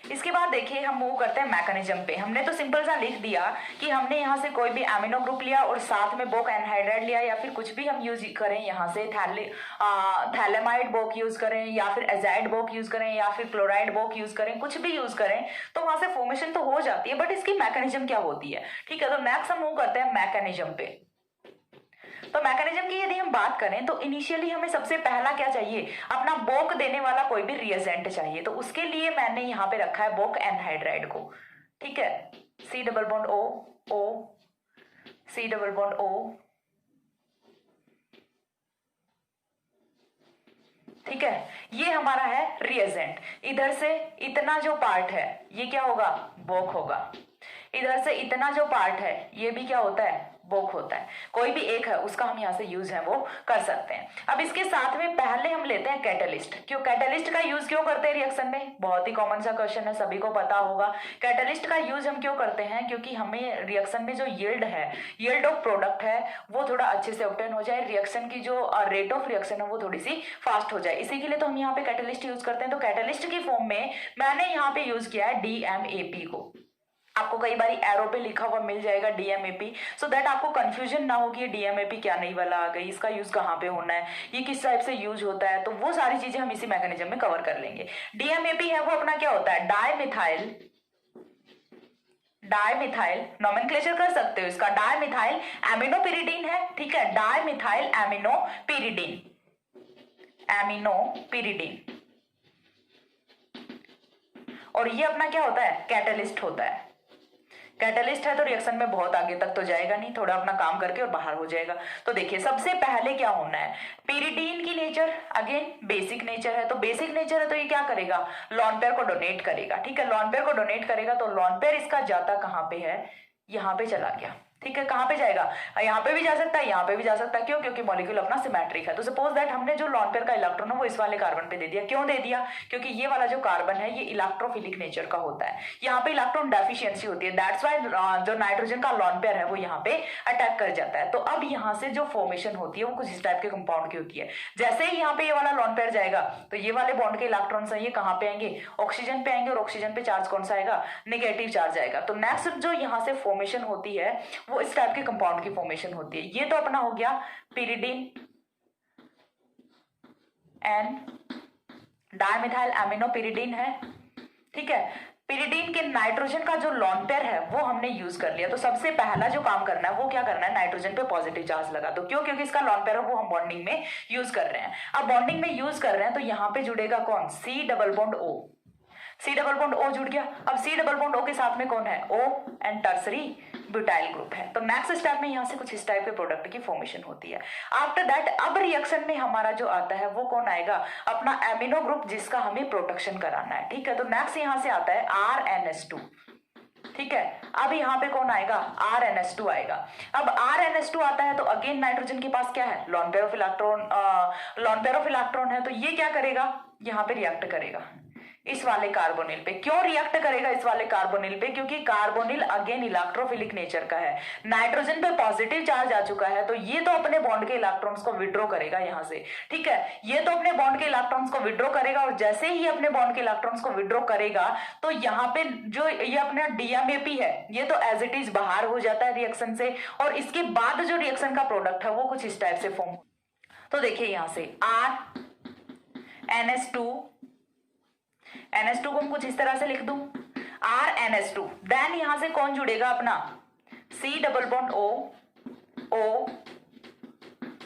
इसके बाद देखिए हम मूव करते हैं मैकेनिज्म पे। हमने तो सिंपल सा लिख दिया कि हमने यहाँ से कोई भी एमिनो ग्रुप लिया और साथ में बोक एनहाइड्राइड लिया, या फिर कुछ भी हम यूज करें, यहाँ से थैलेमाइड बोक यूज करें, या फिर एजाइड बोक यूज करें, या फिर क्लोराइड बोक यूज करें, कुछ भी यूज करें, तो वहां से फॉर्मेशन तो हो जाती है, बट इसकी मैकेनिज्म क्या होती है, ठीक है। तो नेक्स्ट हम मूव करते हैं मैकेनिज्म पे। तो मैकेनिज्म की यदि हम बात करें तो इनिशियली हमें सबसे पहला क्या चाहिए, अपना बोक देने वाला कोई भी रिएजेंट चाहिए। तो उसके लिए मैंने यहाँ पे रखा है बोक एनहाइड्राइड को, ठीक है, C double bond O C double bond O, ठीक है। ये हमारा है रिएजेंट। इधर से इतना जो पार्ट है ये क्या होगा, बोक होगा। इधर से इतना जो पार्ट है ये भी क्या होता है, बोक होता है। कोई भी एक है उसका हम यहाँ से यूज है वो कर सकते हैं। अब इसके साथ में पहले हम लेते हैं कैटलिस्ट। क्यों, कैटलिस्ट का यूज क्यों करते हैं रिएक्शन में, बहुत ही कॉमन सा क्वेश्चन है, सभी को पता होगा। कैटलिस्ट का यूज हम क्यों करते हैं, क्योंकि हमें रिएक्शन में जो यील्ड है, यील्ड ऑफ प्रोडक्ट है, वो थोड़ा अच्छे से ऑब्टेन हो जाए, रिएक्शन की जो रेट ऑफ रिएक्शन है वो थोड़ी सी फास्ट हो जाए, इसी के लिए तो हम यहाँ पे कैटलिस्ट यूज करते हैं। तो कैटलिस्ट की फॉर्म में मैंने यहाँ पे यूज किया है DMAP को। आपको कई बार एरो पे लिखा हुआ मिल जाएगा DMAP, सो दैट आपको कंफ्यूजन ना हो कि ये DMAP क्या नई वाला आ गई, इसका यूज कहाँ पे होना है, ये किस टाइप से यूज होता है, तो वो सारी चीजें हम इसी मैकेनिज्म में कवर कर लेंगे। DMAP है वो अपना क्या होता है, डायमिथाइल नोमेनक्लेचर कर सकते हो इसका, डायमिथाइल एमिनोपिरिडीन है, ठीक है, डायमिथाइल एमिनोपिरिडीन, और ये अपना क्या होता है, कैटलिस्ट होता है। कैटलिस्ट है तो रिएक्शन में बहुत आगे तक तो जाएगा नहीं, थोड़ा अपना काम करके और बाहर हो जाएगा। तो देखिए सबसे पहले क्या होना है, पिरिडीन की नेचर अगेन बेसिक नेचर है, तो बेसिक नेचर है तो ये क्या करेगा, लॉन पेयर को डोनेट करेगा, ठीक है। लॉन पेयर को डोनेट करेगा तो लॉन पेयर इसका जाता कहाँ पे है, यहाँ पे चला गया, ठीक है। कहाँ पे जाएगा, यहाँ पे भी जा सकता है, यहाँ पे भी जा सकता है, क्यों, क्योंकि मॉलिक्यूल अपना सिमेट्रिक है। तो सपोज दैट हमने जो लॉन पेयर का इलेक्ट्रॉन है वो इस वाले कार्बन पे दे दिया, क्यों दे दिया, क्योंकि ये वाला जो कार्बन है ये इलेक्ट्रोफिलिक नेचर का होता है, यहाँ पे इलेक्ट्रॉन डेफिशिएंसी होती है, दैट्स व्हाई जो नाइट्रोजन का लॉन पेयर है वो यहाँ पे अटैक कर जाता है। तो अब यहाँ से जो फॉर्मेशन होती है वो कुछ इस टाइप के कंपाउंड की होती है। जैसे ही यहाँ पे ये वाला लॉन पेयर जाएगा तो ये वाले बॉन्ड के इलेक्ट्रॉन्स है ये कहाँ पे आएंगे, ऑक्सीजन पे आएंगे, और ऑक्सीजन पे चार्ज कौन सा आएगा, नेगेटिव चार्ज आएगा। तो नेक्स्ट जो यहाँ से फॉर्मेशन होती है वो इस टाइप के कंपाउंड की फॉर्मेशन होती है। ये तो अपना हो गया पिरिडीन एंड डायमिथाइल एमिनोपिरिडीन है, ठीक है। पिरिडीन के नाइट्रोजन का जो लॉन पेयर है वो हमने यूज कर लिया। तो सबसे पहला जो काम करना है वो क्या करना है, नाइट्रोजन पे पॉजिटिव चार्ज लगा दो, क्यों, क्योंकि इसका लॉन पेयर है वो हम बॉन्डिंग में यूज कर रहे हैं। अब बॉन्डिंग में यूज कर रहे हैं तो यहाँ पे जुड़ेगा कौन, सी डबल बॉन्ड ओ जुड़ गया। अब सी डबल बॉन्ड ओ के साथ में कौन है, O and tertiary butyl group है। तो नेक्स्ट स्टेप में यहाँ से कुछ इस टाइप के प्रोडक्ट की फॉर्मेशन होती है। आफ्टर दैट अब रिएक्शन में हमारा जो आता है वो कौन आएगा, अपना एमिनो ग्रुप जिसका हमें प्रोटेक्शन कराना है, ठीक है। तो नेक्स्ट यहाँ से आता है RNS2, ठीक है। अब यहाँ पे कौन आएगा, RnH2 आएगा। अब RnH2 आता है तो अगेन नाइट्रोजन के पास क्या है, लॉन पेयर ऑफ इलेक्ट्रॉन है, तो ये क्या करेगा, यहाँ पे रिएक्ट करेगा इस वाले कार्बोनिल पे। क्यों रिएक्ट करेगा इस वाले कार्बोनिल पे, क्योंकि कार्बोनिल अगेन इलेक्ट्रोफिलिक नेचर का है, नाइट्रोजन पे पॉजिटिव चार्ज आ चुका है, तो ये तो अपने बॉन्ड के इलेक्ट्रॉन्स को विड्रॉ करेगा यहाँ से, ठीक है। ये तो अपने बॉन्ड के इलेक्ट्रॉन्स को विड्रॉ करेगा, और जैसे ही ये अपने बॉन्ड के इलेक्ट्रॉन्स को विड्रॉ करेगा तो यहाँ पे जो ये अपना DMAP है ये तो एज इट इज बाहर हो जाता है रिएक्शन से, और इसके बाद जो रिएक्शन का प्रोडक्ट है वो कुछ इस टाइप से फॉर्म। तो देखिए यहाँ से NH2 को हम कुछ इस तरह से लिख दूं, RnH2, देन यहां से कौन जुड़ेगा अपना C डबल बॉन्ड O,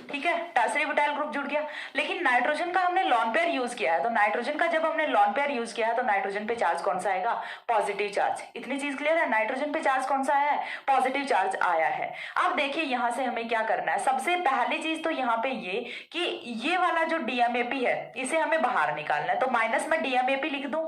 ठीक है, टर्सरी ब्यूटाइल ग्रुप जुड़ गया। लेकिन नाइट्रोजन का हमने लॉन पेयर यूज किया है, तो नाइट्रोजन का जब हमने लॉन पेयर यूज किया है तो नाइट्रोजन पे चार्ज कौन सा आएगा, पॉजिटिव चार्ज। इतनी चीज क्लियर है, नाइट्रोजन पे चार्ज कौन सा है, पॉजिटिव चार्ज आया है। अब देखिए यहां से हमें क्या करना है, सबसे पहली चीज तो यहाँ पे ये कि ये वाला जो DMAP है इसे हमें बाहर निकालना है, तो माइनस में DMAP लिख दूं,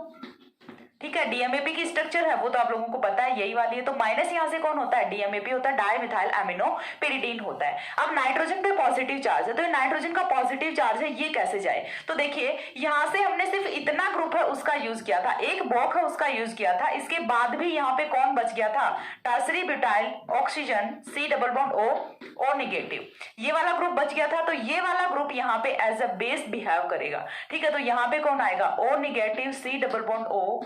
ठीक है। DMAP की स्ट्रक्चर है वो तो आप लोगों को पता है, यही वाली है, तो माइनस यहां से कौन होता है, DMAP होता है, डाइमिथाइल एमिनो पेरिडीन होता है। अब नाइट्रोजन पे पॉजिटिव चार्ज है, तो नाइट्रोजन का पॉजिटिव चार्ज है, ये कैसे जाए, तो देखिए यहां से हमने सिर्फ इतना ग्रुप है उसका यूज किया था, एक बॉक है उसका यूज किया था, इसके बाद भी यहाँ पे कौन बच गया था, टर्सरी ब्यूटाइल ऑक्सीजन C डबल बॉन्ड O नेगेटिव, ये वाला ग्रुप बच गया था, तो ये वाला ग्रुप यहाँ पे एज अ बेस बिहेव करेगा, ठीक है। तो यहाँ पे कौन आएगा, O नेगेटिव C डबल bond O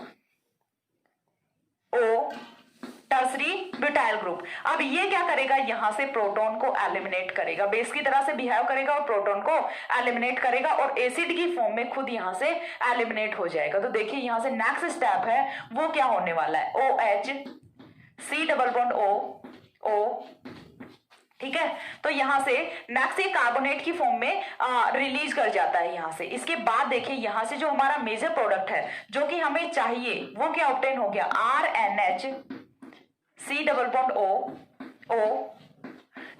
tertiary butyl group. अब ये क्या करेगा, यहां से प्रोटॉन को एलिमिनेट करेगा, बेस की तरह से बिहेव करेगा और प्रोटॉन को एलिमिनेट करेगा, और एसिड की फॉर्म में खुद यहां से एलिमिनेट हो जाएगा। तो देखिए यहां से नेक्स्ट स्टेप है वो क्या होने वाला है, OH C डबल बॉन्ड O, ठीक है। तो यहां से नेक्स्ट ये कार्बोनेट की फॉर्म में रिलीज कर जाता है यहां से। इसके बाद देखिए यहां से जो हमारा मेजर प्रोडक्ट है जो कि हमें चाहिए वो क्या ऑब्टेन हो गया, RnH C डबल bond O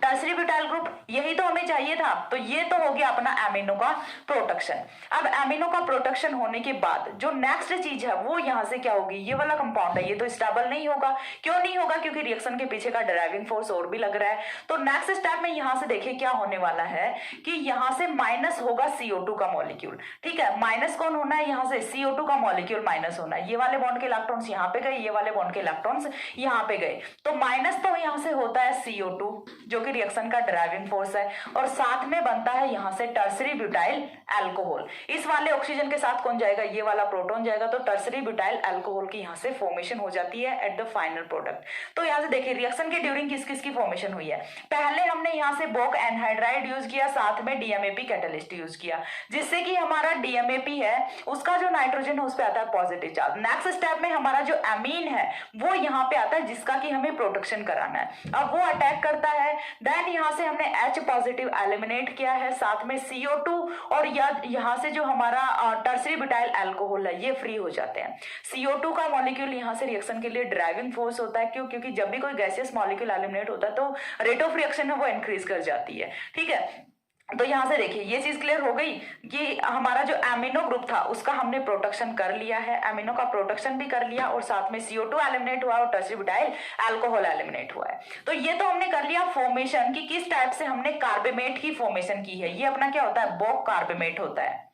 tertiary butyl group, यही तो हमें चाहिए था। तो ये तो हो गया अपना एमिनो का प्रोटेक्शन। अब एमिनो का प्रोटेक्शन होने के बाद जो नेक्स्ट चीज है वो यहाँ से क्या होगी, ये वाला कंपाउंड है ये तो स्टेबल नहीं होगा। क्यों नहीं होगा, क्योंकि रिएक्शन के पीछे का ड्राइविंग फोर्स और भी लग रहा है। तो नेक्स्ट स्टेप में यहाँ से देखिए क्या होने वाला है कि यहाँ से माइनस होगा CO2 का मॉलिक्यूल, ठीक है। माइनस कौन होना है, यहाँ से CO2 का मॉलिक्यूल माइनस होना है। ये वाले बॉन्ड के इलेक्ट्रॉन्स यहाँ पे गए, ये वाले बॉन्ड के इलेक्ट्रॉन्स यहाँ पे गए, तो माइनस तो यहाँ से होता है CO2 जो कि रिएक्शन का ड्राइविंग फोर्स है, और साथ में बनता है यहां से टर्सरी ब्यूटाइल अल्कोहल। इस वाले ऑक्सीजन के साथ कौन जाएगा, ये वाला प्रोटॉन जाएगा, तो टर्सरी ब्यूटाइल अल्कोहल की यहां से फॉर्मेशन हो जाती है एट द फाइनल प्रोडक्ट। तो यहां से देखिए रिएक्शन के ड्यूरिंग किस किस की फॉर्मेशन हुई है। पहले हमने यहां से बोक एनहाइड्राइड यूज किया, साथ में DMAP कैटलिस्ट यूज किया, जिससे कि हमारा DMAP है उसका जो नाइट्रोजन है उस पर आता है पॉजिटिव चार्ज। नेक्स्ट स्टेप में हमारा जो एमीन है वो यहाँ पे आता है जिसका कि हमें प्रोटेक्शन कराना है। अब वो अटैक करता है, देन यहाँ से हमने H पॉजिटिव एलिमिनेट किया है, साथ में CO2 और यहाँ से जो हमारा टर्सरी ब्यूटाइल अल्कोहल है ये फ्री हो जाते हैं। CO2 का मॉलिक्यूल यहाँ से रिएक्शन के लिए ड्राइविंग फोर्स होता है। क्यों, क्योंकि जब भी कोई गैसियस मॉलिक्यूल एलिमिनेट होता है तो रेट ऑफ रिएक्शन है वो इंक्रीज कर जाती है, ठीक है। तो यहां से देखिए ये चीज क्लियर हो गई कि हमारा जो एमिनो ग्रुप था उसका हमने प्रोटेक्शन कर लिया है, एमिनो का प्रोटेक्शन भी कर लिया, और साथ में CO2 एलिमिनेट हुआ और टर्सरी ब्यूटाइल अल्कोहल एलिमिनेट हुआ है। तो ये तो हमने कर लिया फॉर्मेशन कि किस टाइप से हमने कार्बेमेट की फॉर्मेशन की है। ये अपना क्या होता है, बोक कार्बेमेट होता है,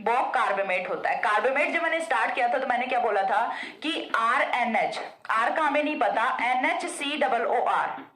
बोक कार्बेमेट होता है। कार्बेमेट जब मैंने स्टार्ट किया था तो मैंने क्या बोला था कि RnH, R का हमें नहीं पता, NHCOOR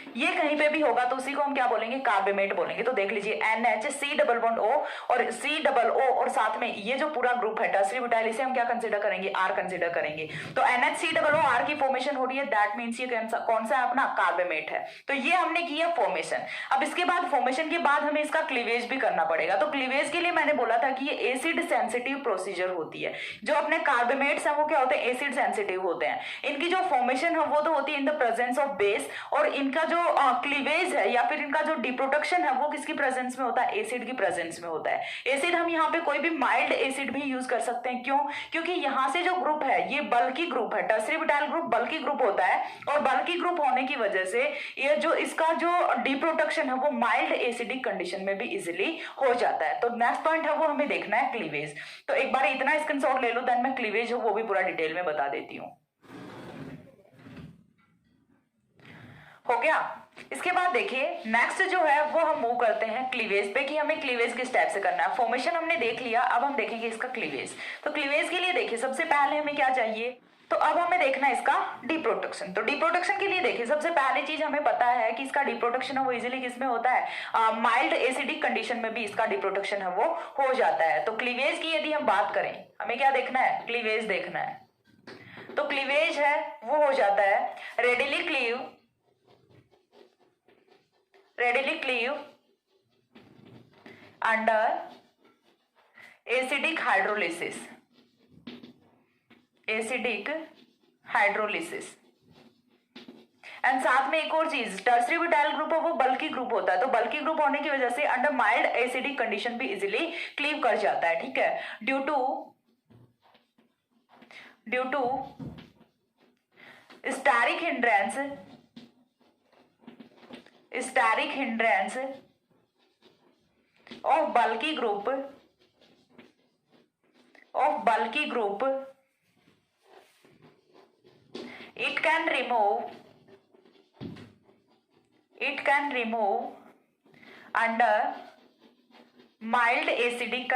ये कहीं पे भी होगा तो उसी को हम क्या बोलेंगे, कार्बेमेट बोलेंगे। तो देख लीजिए NH C डबल बॉन्ड O और C डबल O और साथ में ये जो पूरा ग्रुप है टर्सरी ब्यूटाइल, इसे हम क्या कंसीडर करेंगे, R कंसीडर करेंगे। तो NH C double O R की फॉर्मेशन हो रही है, दैट मींस ये कौन सा है अपना कार्बेमेट है। तो ये हमने किया फॉर्मेशन। अब इसके बाद फॉर्मेशन के बाद हमें इसका क्लीवेज भी करना पड़ेगा। तो क्लीवेज के लिए मैंने बोला था कि ये एसिड सेंसिटिव प्रोसीजर होती है। जो अपने कार्बेमेट्स है वो क्या होते हैं, एसिड सेंसिटिव होते हैं। इनकी जो फॉर्मेशन है वो तो होती है in the presence of base, और इनका जो क्लीवेज है या फिर इनका जो डिप्रोडक्शन है वो किसकी प्रेजेंस में होता है, एसिड की प्रेजेंस में होता है। एसिड हम यहाँ पे कोई भी माइल्ड एसिड भी यूज कर सकते हैं, क्यों, क्योंकि यहाँ से जो ग्रुप है ये बल्की ग्रुप है, टर्सरी ब्यूटाइल ग्रुप बल्की ग्रुप होता है, और बल्की ग्रुप होने की वजह से ये जो इसका जो डिप्रोडक्शन है वो माइल्ड एसिडिक कंडीशन में भी इजिली हो जाता है। तो नेक्स्ट पॉइंट है वो हमें देखना है क्लीवेज। तो एक बार इतना स्क्रीनशॉट ले लो, देन मैं क्लीवेज हो वो भी पूरा डिटेल में बता देती हूँ। हो गया। इसके बाद देखिए नेक्स्ट जो है वो हम मूव करते हैं क्लीवेज पे, कि हमें क्लीवेज किस टाइप से करना है। फॉर्मेशन हमने देख लिया, अब हम देखेंगे इसका क्लीवेज। तो क्लीवेज के लिए देखिए सबसे पहले हमें क्या चाहिए, तो अब हमें देखना है इसका डिप्रोडक्शन। तो डिप्रोडक्शन के लिए देखिए सबसे पहली चीज हमें पता है कि इसका डिप्रोडक्शन है वो इजीली किस में होता है, माइल्ड एसिडिक कंडीशन में भी इसका डिप्रोडक्शन है वो हो जाता है। तो क्लीवेज की यदि हम बात करें, हमें क्या देखना है, क्लीवेज देखना है। तो क्लीवेज है वो हो जाता है readily cleave under acidic hydrolysis. And साथ में एक और चीज, टर्सरी ब्यूटाइल ग्रुप है वो बल्की ग्रुप होता है, तो बल्की ग्रुप होने की वजह से अंडर माइल्ड एसिडिक कंडीशन भी इजीली क्लीव कर जाता है। ठीक है, due to steric hindrance of bulky group it can remove under mild acidic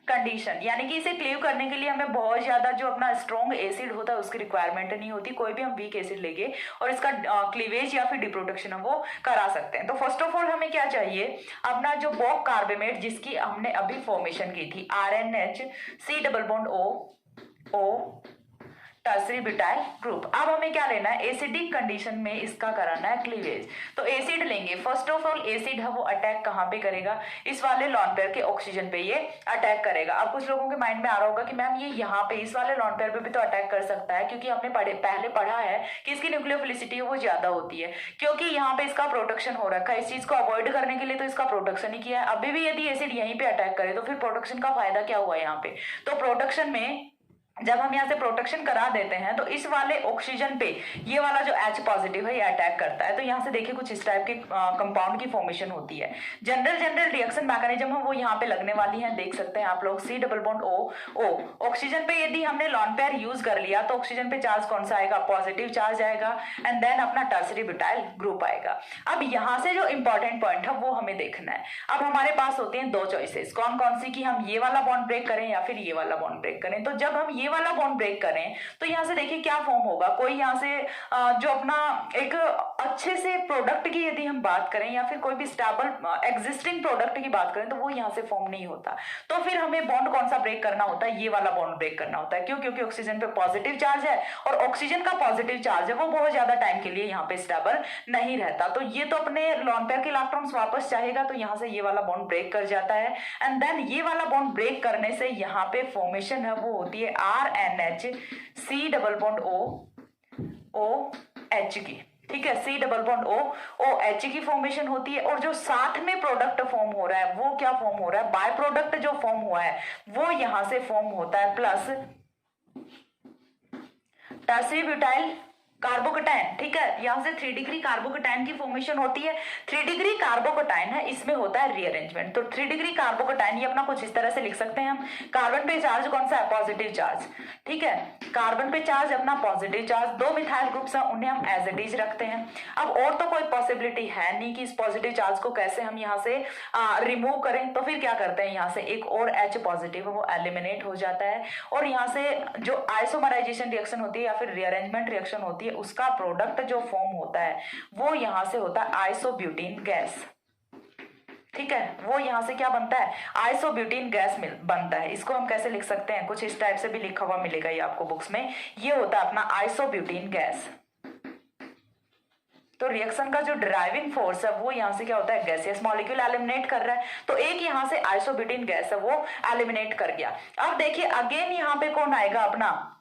condition, यानी कि इसे क्लीव करने के लिए हमें बहुत ज्यादा जो अपना स्ट्रॉन्ग एसिड होता है उसकी रिक्वायरमेंट नहीं होती, कोई भी हम वीक एसिड लेके और इसका क्लीवेज या फिर डिप्रोडक्शन है वो करा सकते हैं। तो फर्स्ट ऑफ ऑल हमें क्या चाहिए, अपना जो बॉक कार्बोमेट जिसकी हमने अभी फॉर्मेशन की थी, RNH C डबल bond O tertiary butyl group. अब हमें क्या लेना है, एसिडिक कंडीशन में इसका कराना है क्लीवेज। तो एसिड लेंगे, फर्स्ट ऑफ ऑल एसिड है वो अटैक कहाँ पे करेगा, इस वाले लॉन पेयर के ऑक्सीजन पे ये अटैक करेगा। अब कुछ लोगों के माइंड में आ रहा होगा कि मैम ये यहाँ पे इस वाले लॉन पेयर पे भी तो अटैक कर सकता है, क्योंकि हमने पहले पढ़ा है कि इसकी न्यूक्लियोफिलिसिटी है वो ज्यादा होती है, क्योंकि यहाँ पे इसका प्रोटेक्शन हो रखा है। इस चीज को अवॉइड करने के लिए तो इसका प्रोटेक्शन ही किया है। अभी भी यदि एसिड यहीं पे अटैक करे तो फिर प्रोटेक्शन का फायदा क्या हुआ यहाँ पे। तो प्रोटेक्शन में जब हम यहाँ से प्रोटेक्शन करा देते हैं तो इस वाले ऑक्सीजन पे ये वाला जो H पॉजिटिव है ये अटैक करता है। तो यहाँ से देखिए कुछ इस टाइप के कंपाउंड की फॉर्मेशन होती है। जनरल रिएक्शन मैकेनिज्म है वो यहाँ पे लगने वाली है, देख सकते हैं आप लोग, C डबल बॉन्ड O ऑक्सीजन पे यदि हमने लॉन पेयर यूज कर लिया तो ऑक्सीजन पे चार्ज कौन सा आएगा, पॉजिटिव चार्ज आएगा, एंड देन अपना टर्सरी ब्यूटाइल ग्रुप आएगा। अब यहाँ से जो इंपॉर्टेंट पॉइंट है वो हमें देखना है। अब हमारे पास होते हैं दो चॉइसेस, कौन कौन सी, कि हम ये वाला बॉन्ड ब्रेक करें या फिर ये वाला बॉन्ड ब्रेक करें। तो जब हम ये वाला बॉन्ड ब्रेक करें तो यहाँ से देखिए क्या फॉर्म होगा, कोई यहाँ से जो अपना एक अच्छे से प्रोडक्ट की यदि हम बात करें या फिर कोई भी स्टेबल एग्जिस्टिंग प्रोडक्ट की बात करें तो वो यहाँ से फॉर्म नहीं होता। तो फिर हमें बॉन्ड कौन सा ब्रेक करना होता है, ये वाला बॉन्ड ब्रेक करना होता है। क्यों, क्योंकि ऑक्सीजन पे पॉजिटिव चार्ज है और ऑक्सीजन का पॉजिटिव चार्ज है वो बहुत ज्यादा टाइम के लिए यहाँ पे स्टेबल नहीं रहता। तो ये तो अपने लॉन पेयर के इलेक्ट्रॉन्स वापस चाहेगा, तो यहाँ से ये वाला बॉन्ड ब्रेक कर जाता है, एंड देन ये वाला बॉन्ड ब्रेक करने से यहाँ पे फॉर्मेशन है वो होती है RNH C डबल बॉन्ड OH की। ठीक है, C डबल बॉन्ड OH की फॉर्मेशन होती है, और जो साथ में प्रोडक्ट फॉर्म हो रहा है वो क्या फॉर्म हो रहा है, बाय प्रोडक्ट जो फॉर्म हुआ है वो यहां से फॉर्म होता है प्लस टर्सरी ब्यूटाइल कार्बोकटाइन। ठीक है, यहां से 3 डिग्री कार्बोकटाइन की फॉर्मेशन होती है। 3 डिग्री कार्बोकटाइन है, इसमें होता है रीअरेंजमेंट। तो 3 डिग्री कार्बोकटाइन ये अपना कुछ इस तरह से लिख सकते हैं हम। कार्बन पे चार्ज कौन सा है, पॉजिटिव चार्ज। ठीक है, कार्बन पे चार्ज अपना पॉजिटिव चार्ज, 2 मिथाइल ग्रुप्स हैं उन्हें हम एज इट इज रखते हैं। अब और तो कोई पॉसिबिलिटी है नहीं कि इस पॉजिटिव चार्ज को कैसे हम यहाँ से रिमूव करें, तो फिर क्या करते हैं, यहाँ से एक और H पॉजिटिव है वो एलिमिनेट हो जाता है, और यहाँ से जो आइसोमराइजेशन रिएक्शन होती है या फिर रीअरेंजमेंट रिएक्शन होती है उसका प्रोडक्ट जो फॉर्म होता है वो यहां से होता है आइसोब्यूटीन गैस। ठीक है, वो यहां से क्या बनता है, आइसोब्यूटीन गैस बनता है। इसको हम कैसे लिख सकते हैं, कुछ इस टाइप से भी लिखा हुआ मिलेगा ये आपको बुक्स में। ये होता है अपना आइसोब्यूटीन गैस। तो रिएक्शन का जो ड्राइविंग फोर्स है वो यहां से क्या होता है, गैसियस मॉलिक्यूल एलिमिनेट कर रहा है, तो एक यहां से आइसोब्यूटीन गैस है वो एलिमिनेट कर गया। अब देखिए अगेन यहां पे कौन आएगा, अपना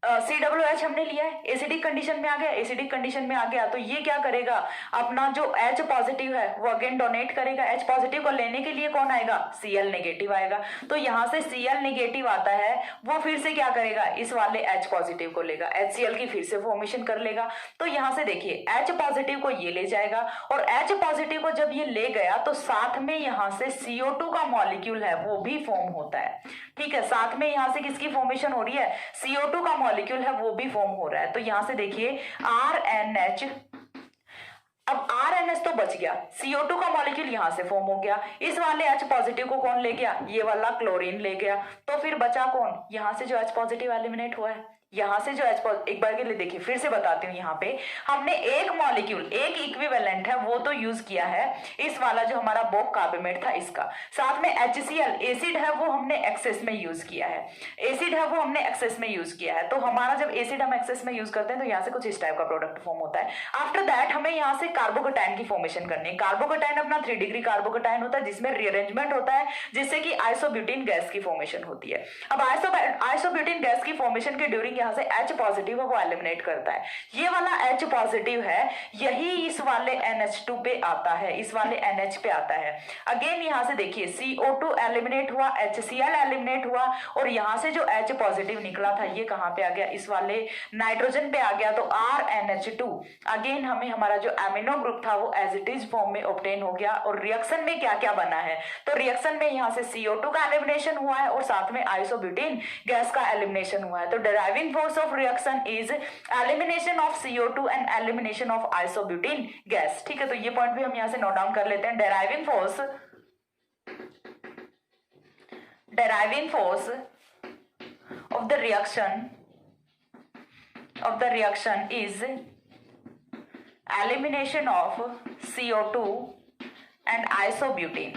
COOH हमने लिया है, एसिडिक कंडीशन में आ गया, एसिडिक कंडीशन में आ गया तो ये क्या करेगा, अपना जो H पॉजिटिव है वो अगेन डोनेट करेगा। H पॉजिटिव को लेने के लिए कौन आएगा, Cl नेगेटिव आएगा। तो यहाँ से Cl नेगेटिव आता है, वो फिर से क्या करेगा, इस वाले H पॉजिटिव को लेगा, HCl की फिर से फॉर्मेशन कर लेगा। तो यहाँ से देखिए H पॉजिटिव को ये ले जाएगा और H पॉजिटिव को जब ये ले गया तो साथ में यहाँ से CO2 का मॉलिक्यूल है वो भी फॉर्म होता है। ठीक है, साथ में यहाँ से किसकी फॉर्मेशन हो रही है, CO2 का मॉलिक्यूल है वो भी फॉर्म हो रहा है। तो यहां से देखिए RNH, अब RNH तो बच गया, CO2 का मॉलिक्यूल यहां से फॉर्म हो गया, इस वाले H पॉजिटिव को कौन ले गया, ये वाला क्लोरीन ले गया। तो फिर बचा कौन, यहां से जो H पॉजिटिव एलिमिनेट हुआ है, यहां से जो H पॉजिटिव, एक बार के लिए देखिए फिर से बताती हूँ, यहाँ पे हमने एक मॉलिक्यूल, एक इक्विवेलेंट है वो तो यूज किया है, इस वाला जो हमारा बोक कार्बोमेट था इसका, साथ में HCl एसिड है वो हमने एक्सेस में यूज किया है, एसिड है वो हमने एक्सेस में यूज किया है। तो हमारा जब एसिड हम एक्सेस में यूज करते हैं तो यहाँ से कुछ इस टाइप का प्रोडक्ट फॉर्म होता है। आफ्टर दैट हमें यहाँ से कार्बोकेटाइन की फॉर्मेशन करनी है। कार्बोकेटाइन अपना 3 डिग्री कार्बोकेटाइन होता है जिसमें रीअरेंजमेंट होता है जिससे कि आइसोब्यूटीन गैस की फॉर्मेशन होती है। अब आइसोब्यूटीन गैस की फॉर्मेशन के ड्यूरिंग यहाँ से H पॉजिटिव है वो एलिमिनेट करता है, ये वाला H पॉजिटिव है यही इस वाले NH2 पे आता है, इस वाले NH पे आता है। अगेन यहाँ से देखिए CO2 एलिमिनेट हुआ, HCl एलिमिनेट हुआ और यहाँ से जो H पॉजिटिव निकला था ये कहाँ पे आ गया, इस वाले नाइट्रोजन पे आ गया। तो RNH2 अगेन हमें हमारा जो एमिनो ग्रुप था वो एज इट इज फॉर्म में ऑब्टेन हो गया। और रिएक्शन में क्या क्या बना है, तो रिएक्शन में यहाँ से CO2 का एलिमिनेशन हुआ है और साथ में आइसोब्यूटीन गैस का एलिमिनेशन हुआ है। तो deriving force of reaction is elimination of CO2 and elimination of isobutene gas. ठीक है, तो ये पॉइंट भी हम यहाँ से नोट डाउन कर लेते हैं। Deriving force of the reaction is elimination of CO2 and isobutene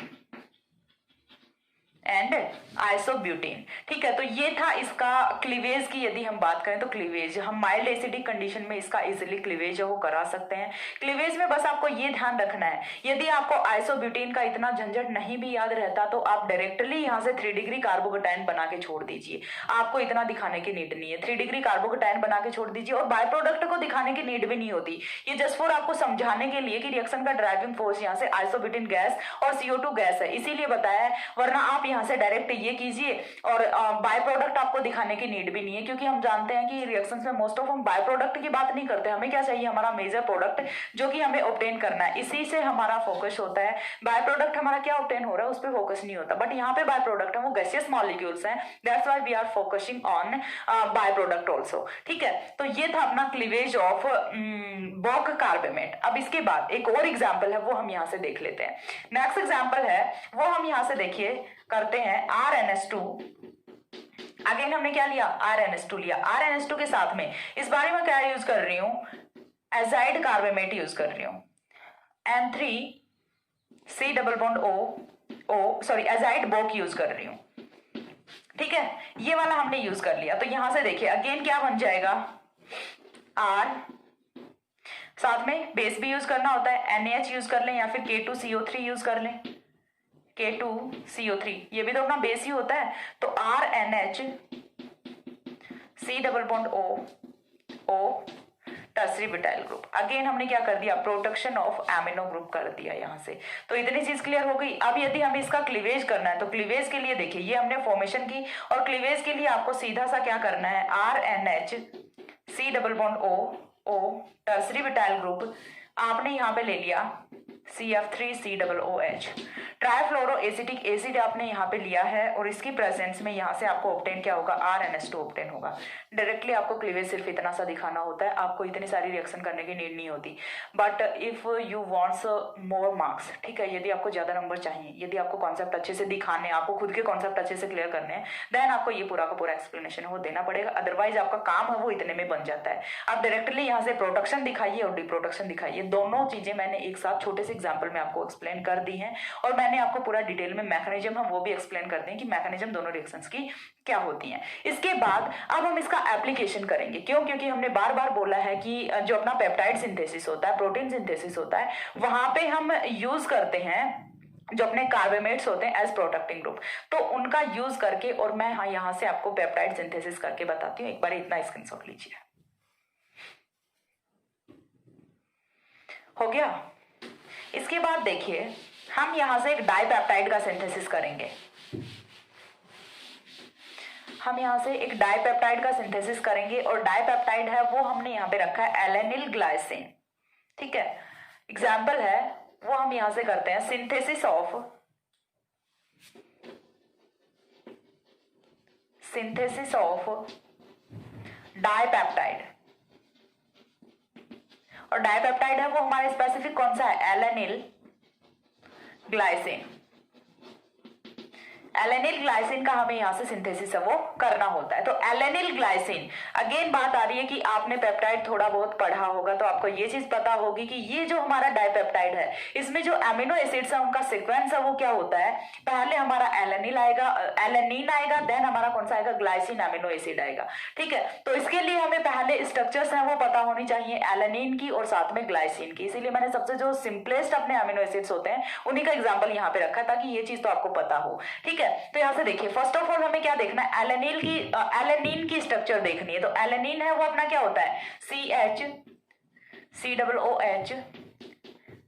and isobutene. ठीक है, तो ये था इसका क्लीवेज की यदि हम बात करें तो क्लीवेज हम माइल्ड एसिडिक कंडीशन में इसका इजीली क्लीवेज है वो करा सकते हैं। क्लीवेज में बस आपको ये ध्यान रखना है, यदि आपको आइसोब्यूटीन का इतना झंझट नहीं भी याद रहता तो आप डायरेक्टली यहाँ से 3 डिग्री कार्बोकेटाइन बना के छोड़ दीजिए, आपको इतना दिखाने की नीड नहीं है। 3 डिग्री कार्बोकेटाइन बना के छोड़ दीजिए और बाय प्रोडक्ट को दिखाने की नीड भी नहीं होती, ये जस्ट फॉर आपको समझाने के लिए कि रिएक्शन का ड्राइविंग फोर्स यहाँ से आइसोब्यूटीन गैस और CO2 गैस है, इसीलिए बताया है। वरना आप यहाँ से डायरेक्ट ये कीजिए और बाय प्रोडक्ट आपको दिखाने की नीड भी नहीं है, क्योंकि हम जानते हैं कि रिएक्शंस में मोस्ट ऑफ हम बाय प्रोडक्ट की बात नहीं करते, हमें क्या चाहिए, हमारा मेजर प्रोडक्ट जो कि हमें ऑब्टेन करना है, इसी से हमारा फोकस होता है। बाय प्रोडक्ट हमारा क्या ऑब्टेन हो रहा है उस पर फोकस नहीं होता, बट यहाँ पे बाय प्रोडक्ट है वो गैसियस मॉलिक्यूल्स हैं, that's why we are focusing on by product also. ठीक है, तो ये था अपना क्लीवेज ऑफ बोक कार्बोमेट। अब इसके बाद एक और एग्जाम्पल है वो हम यहाँ से देख लेते हैं। नेक्स्ट एग्जाम्पल है वो हम यहाँ से देखिए करते हैं RNH2। अगेन हमने क्या लिया, RNH2 लिया। RNH2 के साथ में इस बारे में क्या यूज कर रही हूं, एजाइड कार्बोमेट यूज कर रही हूं, N3C double bond O sorry azide Boc use कर रही हूं। ठीक है, ये वाला हमने यूज कर लिया। तो यहां से देखिए अगेन क्या बन जाएगा, R, साथ में बेस भी यूज करना होता है, NaH यूज कर लें या फिर K2CO3 यूज कर लें, K2CO3 ये भी तो अपना बेस ही होता है। तो RNH C डबल bond O tertiary butyl group. Again हमने क्या कर दिया, प्रोटेक्शन ऑफ एमिनो ग्रुप कर दिया यहाँ से। तो इतनी चीज क्लियर हो गई। अब यदि हमें इसका क्लीवेज करना है तो क्लीवेज के लिए देखिए ये हमने फॉर्मेशन की और क्लीवेज के लिए आपको सीधा सा क्या करना है, RNH C डबल bond O tertiary butyl group आपने यहाँ पे ले लिया CF3COOH, ट्राइफ्लोरो एसिटिक एसिड आपने यहाँ पे लिया है और इसकी प्रेजेंस में यहाँ से आपको ऑब्टेन क्या होगा, RNH2 ऑब्टेन होगा। डायरेक्टली आपको क्लीवेज सिर्फ इतना सा दिखाना होता है, आपको इतनी सारी रिएक्शन करने की नीड नहीं होती। But if you wants more marks, ठीक है, यदि आपको ज्यादा नंबर चाहिए, यदि आपको कॉन्सेप्ट अच्छे से दिखाने, आपको खुद के कॉन्सेप्ट अच्छे से क्लियर करने हैं, देन आपको ये पूरा का पूरा एक्सप्लेनेशन वो देना पड़ेगा, अदरवाइज आपका काम है वो इतने में बन जाता है। आप डायरेक्टली यहाँ से प्रोटेक्शन दिखाइए और डिप्रोटेक्शन दिखाइए, दोनों चीजें मैंने एक साथ छोटे से एग्जाम्पल में आपको एक्सप्लेन कर दी हैं और मैंने आपको पूरा डिटेल में मैकेनिज्म है वो भी एक्सप्लेन कर दें कि मैकेनिज्म दोनों रिएक्शंस की क्या होती हैं। इसके बाद अब हम इसका एप्लीकेशन करेंगे, क्यों, क्योंकि हमने बार बार बोला है कि जो अपना पेप्टाइड सिंथेसिस होता है, प्रोटीन सिंथेसिस होता है, वहां पे हम यूज करते हैं जो अपने कार्बोमेट्स होते हैं एज प्रोटेक्टिंग ग्रुप, तो उनका यूज करके और मैं यहाँ से आपको पेप्टाइड सिंथेसिस करके बताती हूँ। एक बार इतना स्क्रीनशॉट लीजिए। हो गया। इसके बाद देखिए हम यहां से एक डाइपेप्टाइड का सिंथेसिस करेंगे। हम यहां से एक डाइपेप्टाइड का सिंथेसिस करेंगे और डाइपेप्टाइड है वो हमने यहाँ पे रखा है एलेनिल ग्लाइसिन। ठीक है, एग्जाम्पल है वो हम यहां से करते हैं सिंथेसिस ऑफ डाइपेप्टाइड। और डाइपेप्टाइड है वो हमारे स्पेसिफिक कौन सा है, एलेनिल ग्लाइसिन। एलेनिल ग्लाइसिन का हमें यहां से सिंथेसिस है वो करना होता है। तो एलेनिल ग्लाइसिन, अगेन बात आ रही है कि आपने पेप्टाइड थोड़ा बहुत पढ़ा होगा तो आपको ये चीज पता होगी कि ये जो हमारा डाइपेप्टाइड है इसमें जो अमीनो एसिड्स है उनका सीक्वेंस है वो क्या होता है, पहले हमारा एलेनिल आएगा, एलेनिन आएगा, देन हमारा कौन सा आएगा, ग्लाइसिन अमीनो एसिड आएगा। ठीक है, तो इसके लिए हमें पहले स्ट्रक्चर्स है वो पता होनी चाहिए एलेनिन की और साथ में ग्लाइसिन की। इसीलिए मैंने सबसे जो सिंपलेस्ट अपने अमीनो एसिड्स होते हैं उन्हीं का एग्जाम्पल यहाँ पे रखा ताकि ये चीज तो आपको पता हो। ठीक है, तो यहां से देखिए फर्स्ट ऑफ ऑल हमें क्या देखना है, एलेनिन की स्ट्रक्चर देखनी है। तो एलेनिन है वो अपना क्या होता है, CH COOH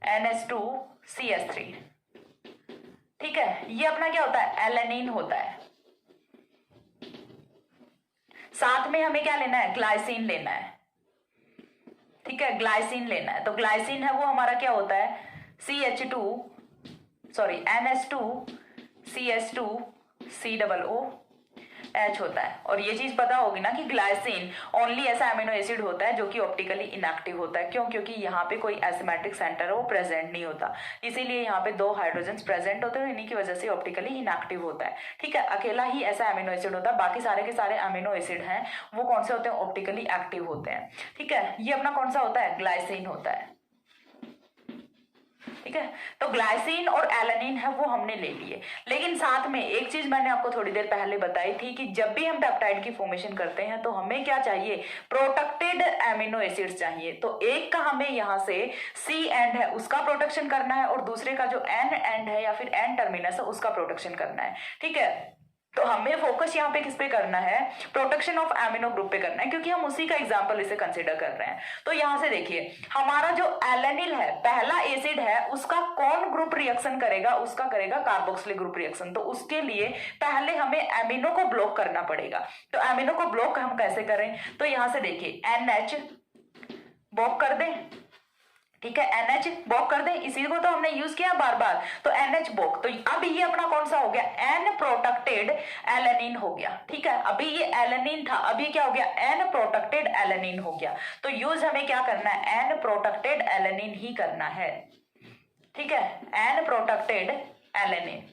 NH2 CH3। ठीक है, ये अपना क्या होता है, एलेनिन होता है। साथ में हमें क्या लेना है, ग्लाइसिन लेना है। ठीक है, ग्लाइसिन लेना है। तो ग्लाइसिन है वो हमारा क्या होता है, NH2 CH2 COOH होता है। और ये चीज पता होगी ना कि ग्लाइसिन ओनली ऐसा अमीनो एसिड होता है जो कि ऑप्टिकली इनएक्टिव होता है। क्यों, क्योंकि यहाँ पे कोई एसिमेट्रिक सेंटर है वो प्रेजेंट नहीं होता, इसीलिए यहाँ पे 2 हाइड्रोजन प्रेजेंट होते हैं, इन्हीं की वजह से ऑप्टिकली इनएक्टिव होता है। ठीक है, अकेला ही ऐसा अमीनो एसिड होता है, बाकी सारे के सारे अमीनो एसिड हैं वो कौन से होते हैं, ऑप्टिकली एक्टिव होते हैं। ठीक है, ये अपना कौन सा होता है, ग्लाइसिन होता है। ठीक है, तो ग्लाइसिन और एलेनिन है वो हमने ले लिए। लेकिन साथ में एक चीज मैंने आपको थोड़ी देर पहले बताई थी कि जब भी हम पेप्टाइड की फॉर्मेशन करते हैं तो हमें क्या चाहिए, प्रोटेक्टेड एमिनो एसिड्स चाहिए। तो एक का हमें यहां से C एंड है उसका प्रोटेक्शन करना है और दूसरे का जो N एंड है या फिर N टर्मिनस है उसका प्रोटेक्शन करना है। ठीक है, तो हमें फोकस यहाँ पे किस पे करना है, प्रोटेक्शन ऑफ एमिनो ग्रुप पे करना है, क्योंकि हम उसी का एग्जांपल इसे कंसीडर कर रहे हैं। तो यहां से देखिए हमारा जो एलेनिल है पहला एसिड है उसका कौन ग्रुप रिएक्शन करेगा, उसका करेगा कार्बोक्सिलिक ग्रुप रिएक्शन। तो उसके लिए पहले हमें एमिनो को ब्लॉक करना पड़ेगा। तो एमिनो को ब्लॉक हम कैसे करें, तो यहां से देखिए NH ब्लॉक कर दें। ठीक है, NH बॉक कर दें, इसी को तो हमने यूज किया बार बार। तो NH बॉक, तो अब ये अपना कौन सा हो गया, N प्रोटेक्टेड एलेनिन हो गया। ठीक है, अभी ये एलेनिन था, अभी क्या हो गया, N प्रोटेक्टेड एलेनिन हो गया। तो यूज हमें क्या करना है, N प्रोटेक्टेड एलेनिन ही करना है। ठीक है, N protected alanine,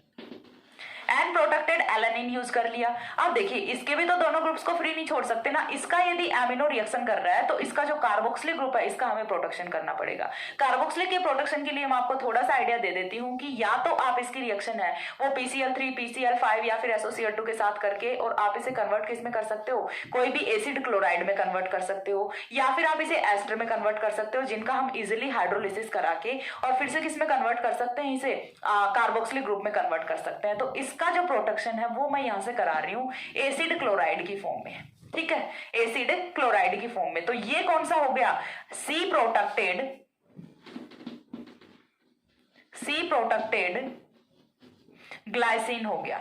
N protected alanine use कर लिया। अब देखिए इसके भी तो दोनों ग्रुप्स को फ्री नहीं छोड़ सकते ना, इसका यदि एमिनो रिएक्शन कर रहा है तो इसका जो कार्बोक्सिलिक ग्रुप है इसका हमें प्रोटेक्शन करना पड़ेगा। कार्बोक्सिलिक के प्रोटेक्शन के लिए मैं आपको थोड़ा सा आइडिया दे देती हूँ कि या तो आप इसकी रिएक्शन है वो PCl3 PCl5 या फिर SOCl2 के साथ करके और आप इसे कन्वर्ट किस में कर सकते हो, कोई भी एसिड क्लोराइड में कन्वर्ट कर सकते हो, या फिर आप इसे एस्टर में कन्वर्ट कर सकते हो, जिनका हम इजिली हाइड्रोलिसिस करा के और फिर से किस में कन्वर्ट कर सकते हैं, इसे कार्बोक्सिलिक ग्रुप में कन्वर्ट कर सकते हैं। तो इसका जो प्रोटेक्शन है वो मैं यहां से करा रही हूं एसिड क्लोराइड की फॉर्म में। ठीक है, एसिड क्लोराइड की फॉर्म में। तो ये कौन सा हो गया, C प्रोटेक्टेड ग्लाइसिन हो गया।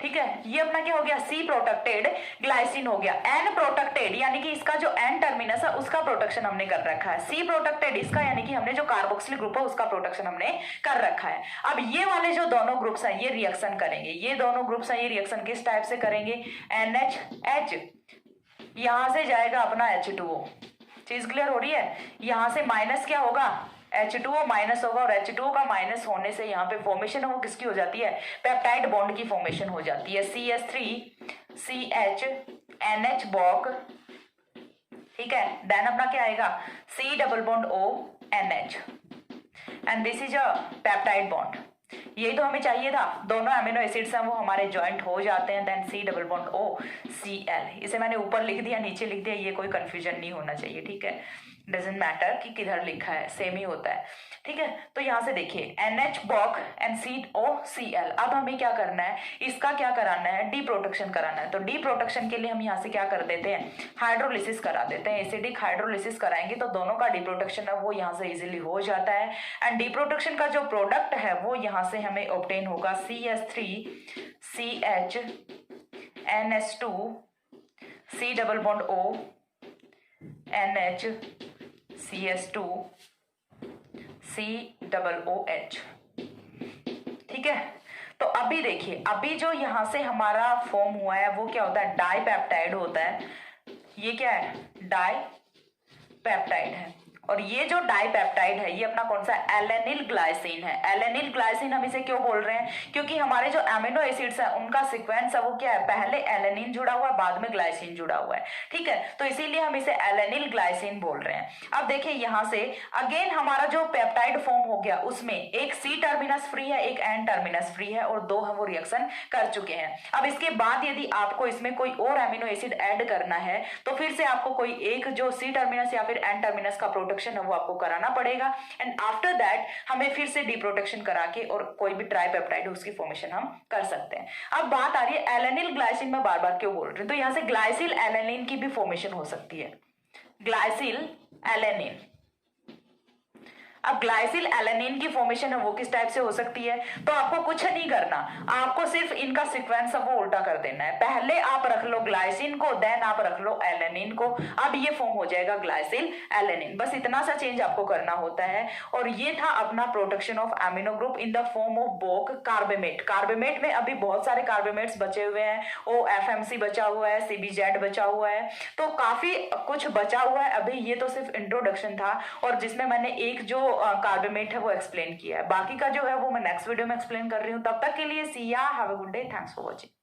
ठीक है, ये अपना क्या हो गया, C प्रोटेक्टेड ग्लाइसिन हो गया। N प्रोटेक्टेड यानी कि इसका जो N टर्मिनस है उसका प्रोटेक्शन हमने कर रखा है। C प्रोटेक्टेड इसका यानी कि हमने जो कार्बोक्सिलिक ग्रुप है उसका प्रोटेक्शन हमने कर रखा है। अब ये वाले जो दोनों ग्रुप्स हैं ये रिएक्शन करेंगे, ये दोनों ग्रुप्स हैं ये रिएक्शन किस टाइप से करेंगे, NH यहां से जाएगा अपना H2O। चीज क्लियर हो रही है, यहां से माइनस क्या होगा, H2O माइनस होगा और H2O का माइनस होने से यहाँ पे फॉर्मेशन है वो किसकी हो जाती है, पेप्टाइड बॉन्ड की फॉर्मेशन हो जाती है, CH3CH NH बॉक। ठीक है, देन अपना क्या आएगा, C डबल bond O NH and this is a peptide bond. यही तो हमें चाहिए था, दोनों अमीनो एसिड्स हैं वो हमारे ज्वाइंट हो जाते हैं, देन C डबल बॉन्ड O Cl। इसे मैंने ऊपर लिख दिया नीचे लिख दिया, ये कोई कंफ्यूजन नहीं होना चाहिए। ठीक है, डजेंट मैटर कि किधर लिखा है, सेम ही होता है, ठीक है। तो यहाँ से देखिए NH BOC एंड COCl। अब हमें क्या करना है, इसका क्या कराना है, डी प्रोटेक्शन कराना है। तो डी प्रोटेक्शन के लिए हम यहाँ से क्या कर देते हैं, हाइड्रोलिसिस करा देते हैं। एसिडिक हाइड्रोलिसिस कराएंगे तो दोनों का डी प्रोटेक्शन है वो यहाँ से इजिली हो जाता है। एंड डी प्रोटेक्शन का जो प्रोडक्ट है वो यहाँ से हमें ऑब्टेन होगा CH3CH NH2 C डबल bond O NH CS2 C double OH, ठीक है। तो अभी देखिए, अभी जो यहां से हमारा फॉर्म हुआ है वो क्या होता है, डाइपेप्टाइड होता है। ये क्या है, डाइपेप्टाइड है। और ये जो डाइपेप्टाइड है ये अपना कौन सा, एलेनिल ग्लाइसिन है। एलेनिल ग्लाइसिन हम इसे क्यों बोल रहे हैं, क्योंकि हमारे जो एमिनो एसिड्स है उनका सीक्वेंस है वो क्या है, पहले एलेनिन जुड़ा हुआ है बाद में ग्लाइसिन जुड़ा हुआ है, ठीक है। तो इसीलिए हम इसे एलेनिल ग्लाइसिन बोल रहे हैं। अब देखिए यहां से अगेन हमारा जो पेप्टाइड फॉर्म हो गया उसमें एक C टर्मिनस फ्री है, एक N टर्मिनस फ्री है और दो हम वो रिएक्शन कर चुके हैं। अब इसके बाद यदि आपको इसमें कोई और एमिनो एसिड ऐड करना है तो फिर से आपको कोई एक जो C टर्मिनस या फिर N टर्मिनस का प्रोटेक्शन है वो आपको कराना पड़ेगा। एंड आफ्टर दैट हमें फिर से डी प्रोटेक्शन करा के और कोई भी ट्राइपेप्टाइड उसकी फॉर्मेशन हम कर सकते हैं। अब बात आ रही है एलेनिल ग्लाइसिन, में बार बार क्यों बोल रही हूं, तो यहां से ग्लाइसिल एलेनिन की भी फॉर्मेशन हो सकती है, ग्लाइसिल एलेनिन। अब ग्लाइसिल एलेनिन की फॉर्मेशन है वो किस टाइप से हो सकती है, तो आपको कुछ नहीं करना, आपको सिर्फ इनका सीक्वेंस है वो उल्टा कर देना है। पहले आप रख लो ग्लाइसिन को, देन आप रख लो एलेनिन को, अब ये फॉर्म हो जाएगा ग्लाइसिल एलेनिन। बस इतना सा चेंज आपको करना होता है। और ये था अपना protection of amino group in the form of Boc carbamate. Carbamate में अभी बहुत सारे कार्बेमेट्स बचे हुए हैं, OFMC बचा हुआ है, CBZ बचा हुआ है, तो काफी कुछ बचा हुआ है अभी। ये तो सिर्फ इंट्रोडक्शन था और जिसमें मैंने एक जो कार्बोमेट है वो एक्सप्लेन किया है, बाकी का जो है वो मैं नेक्स्ट वीडियो में एक्सप्लेन कर रही हूँ। तब तक के लिए सी या, have a good day, thanks for watching.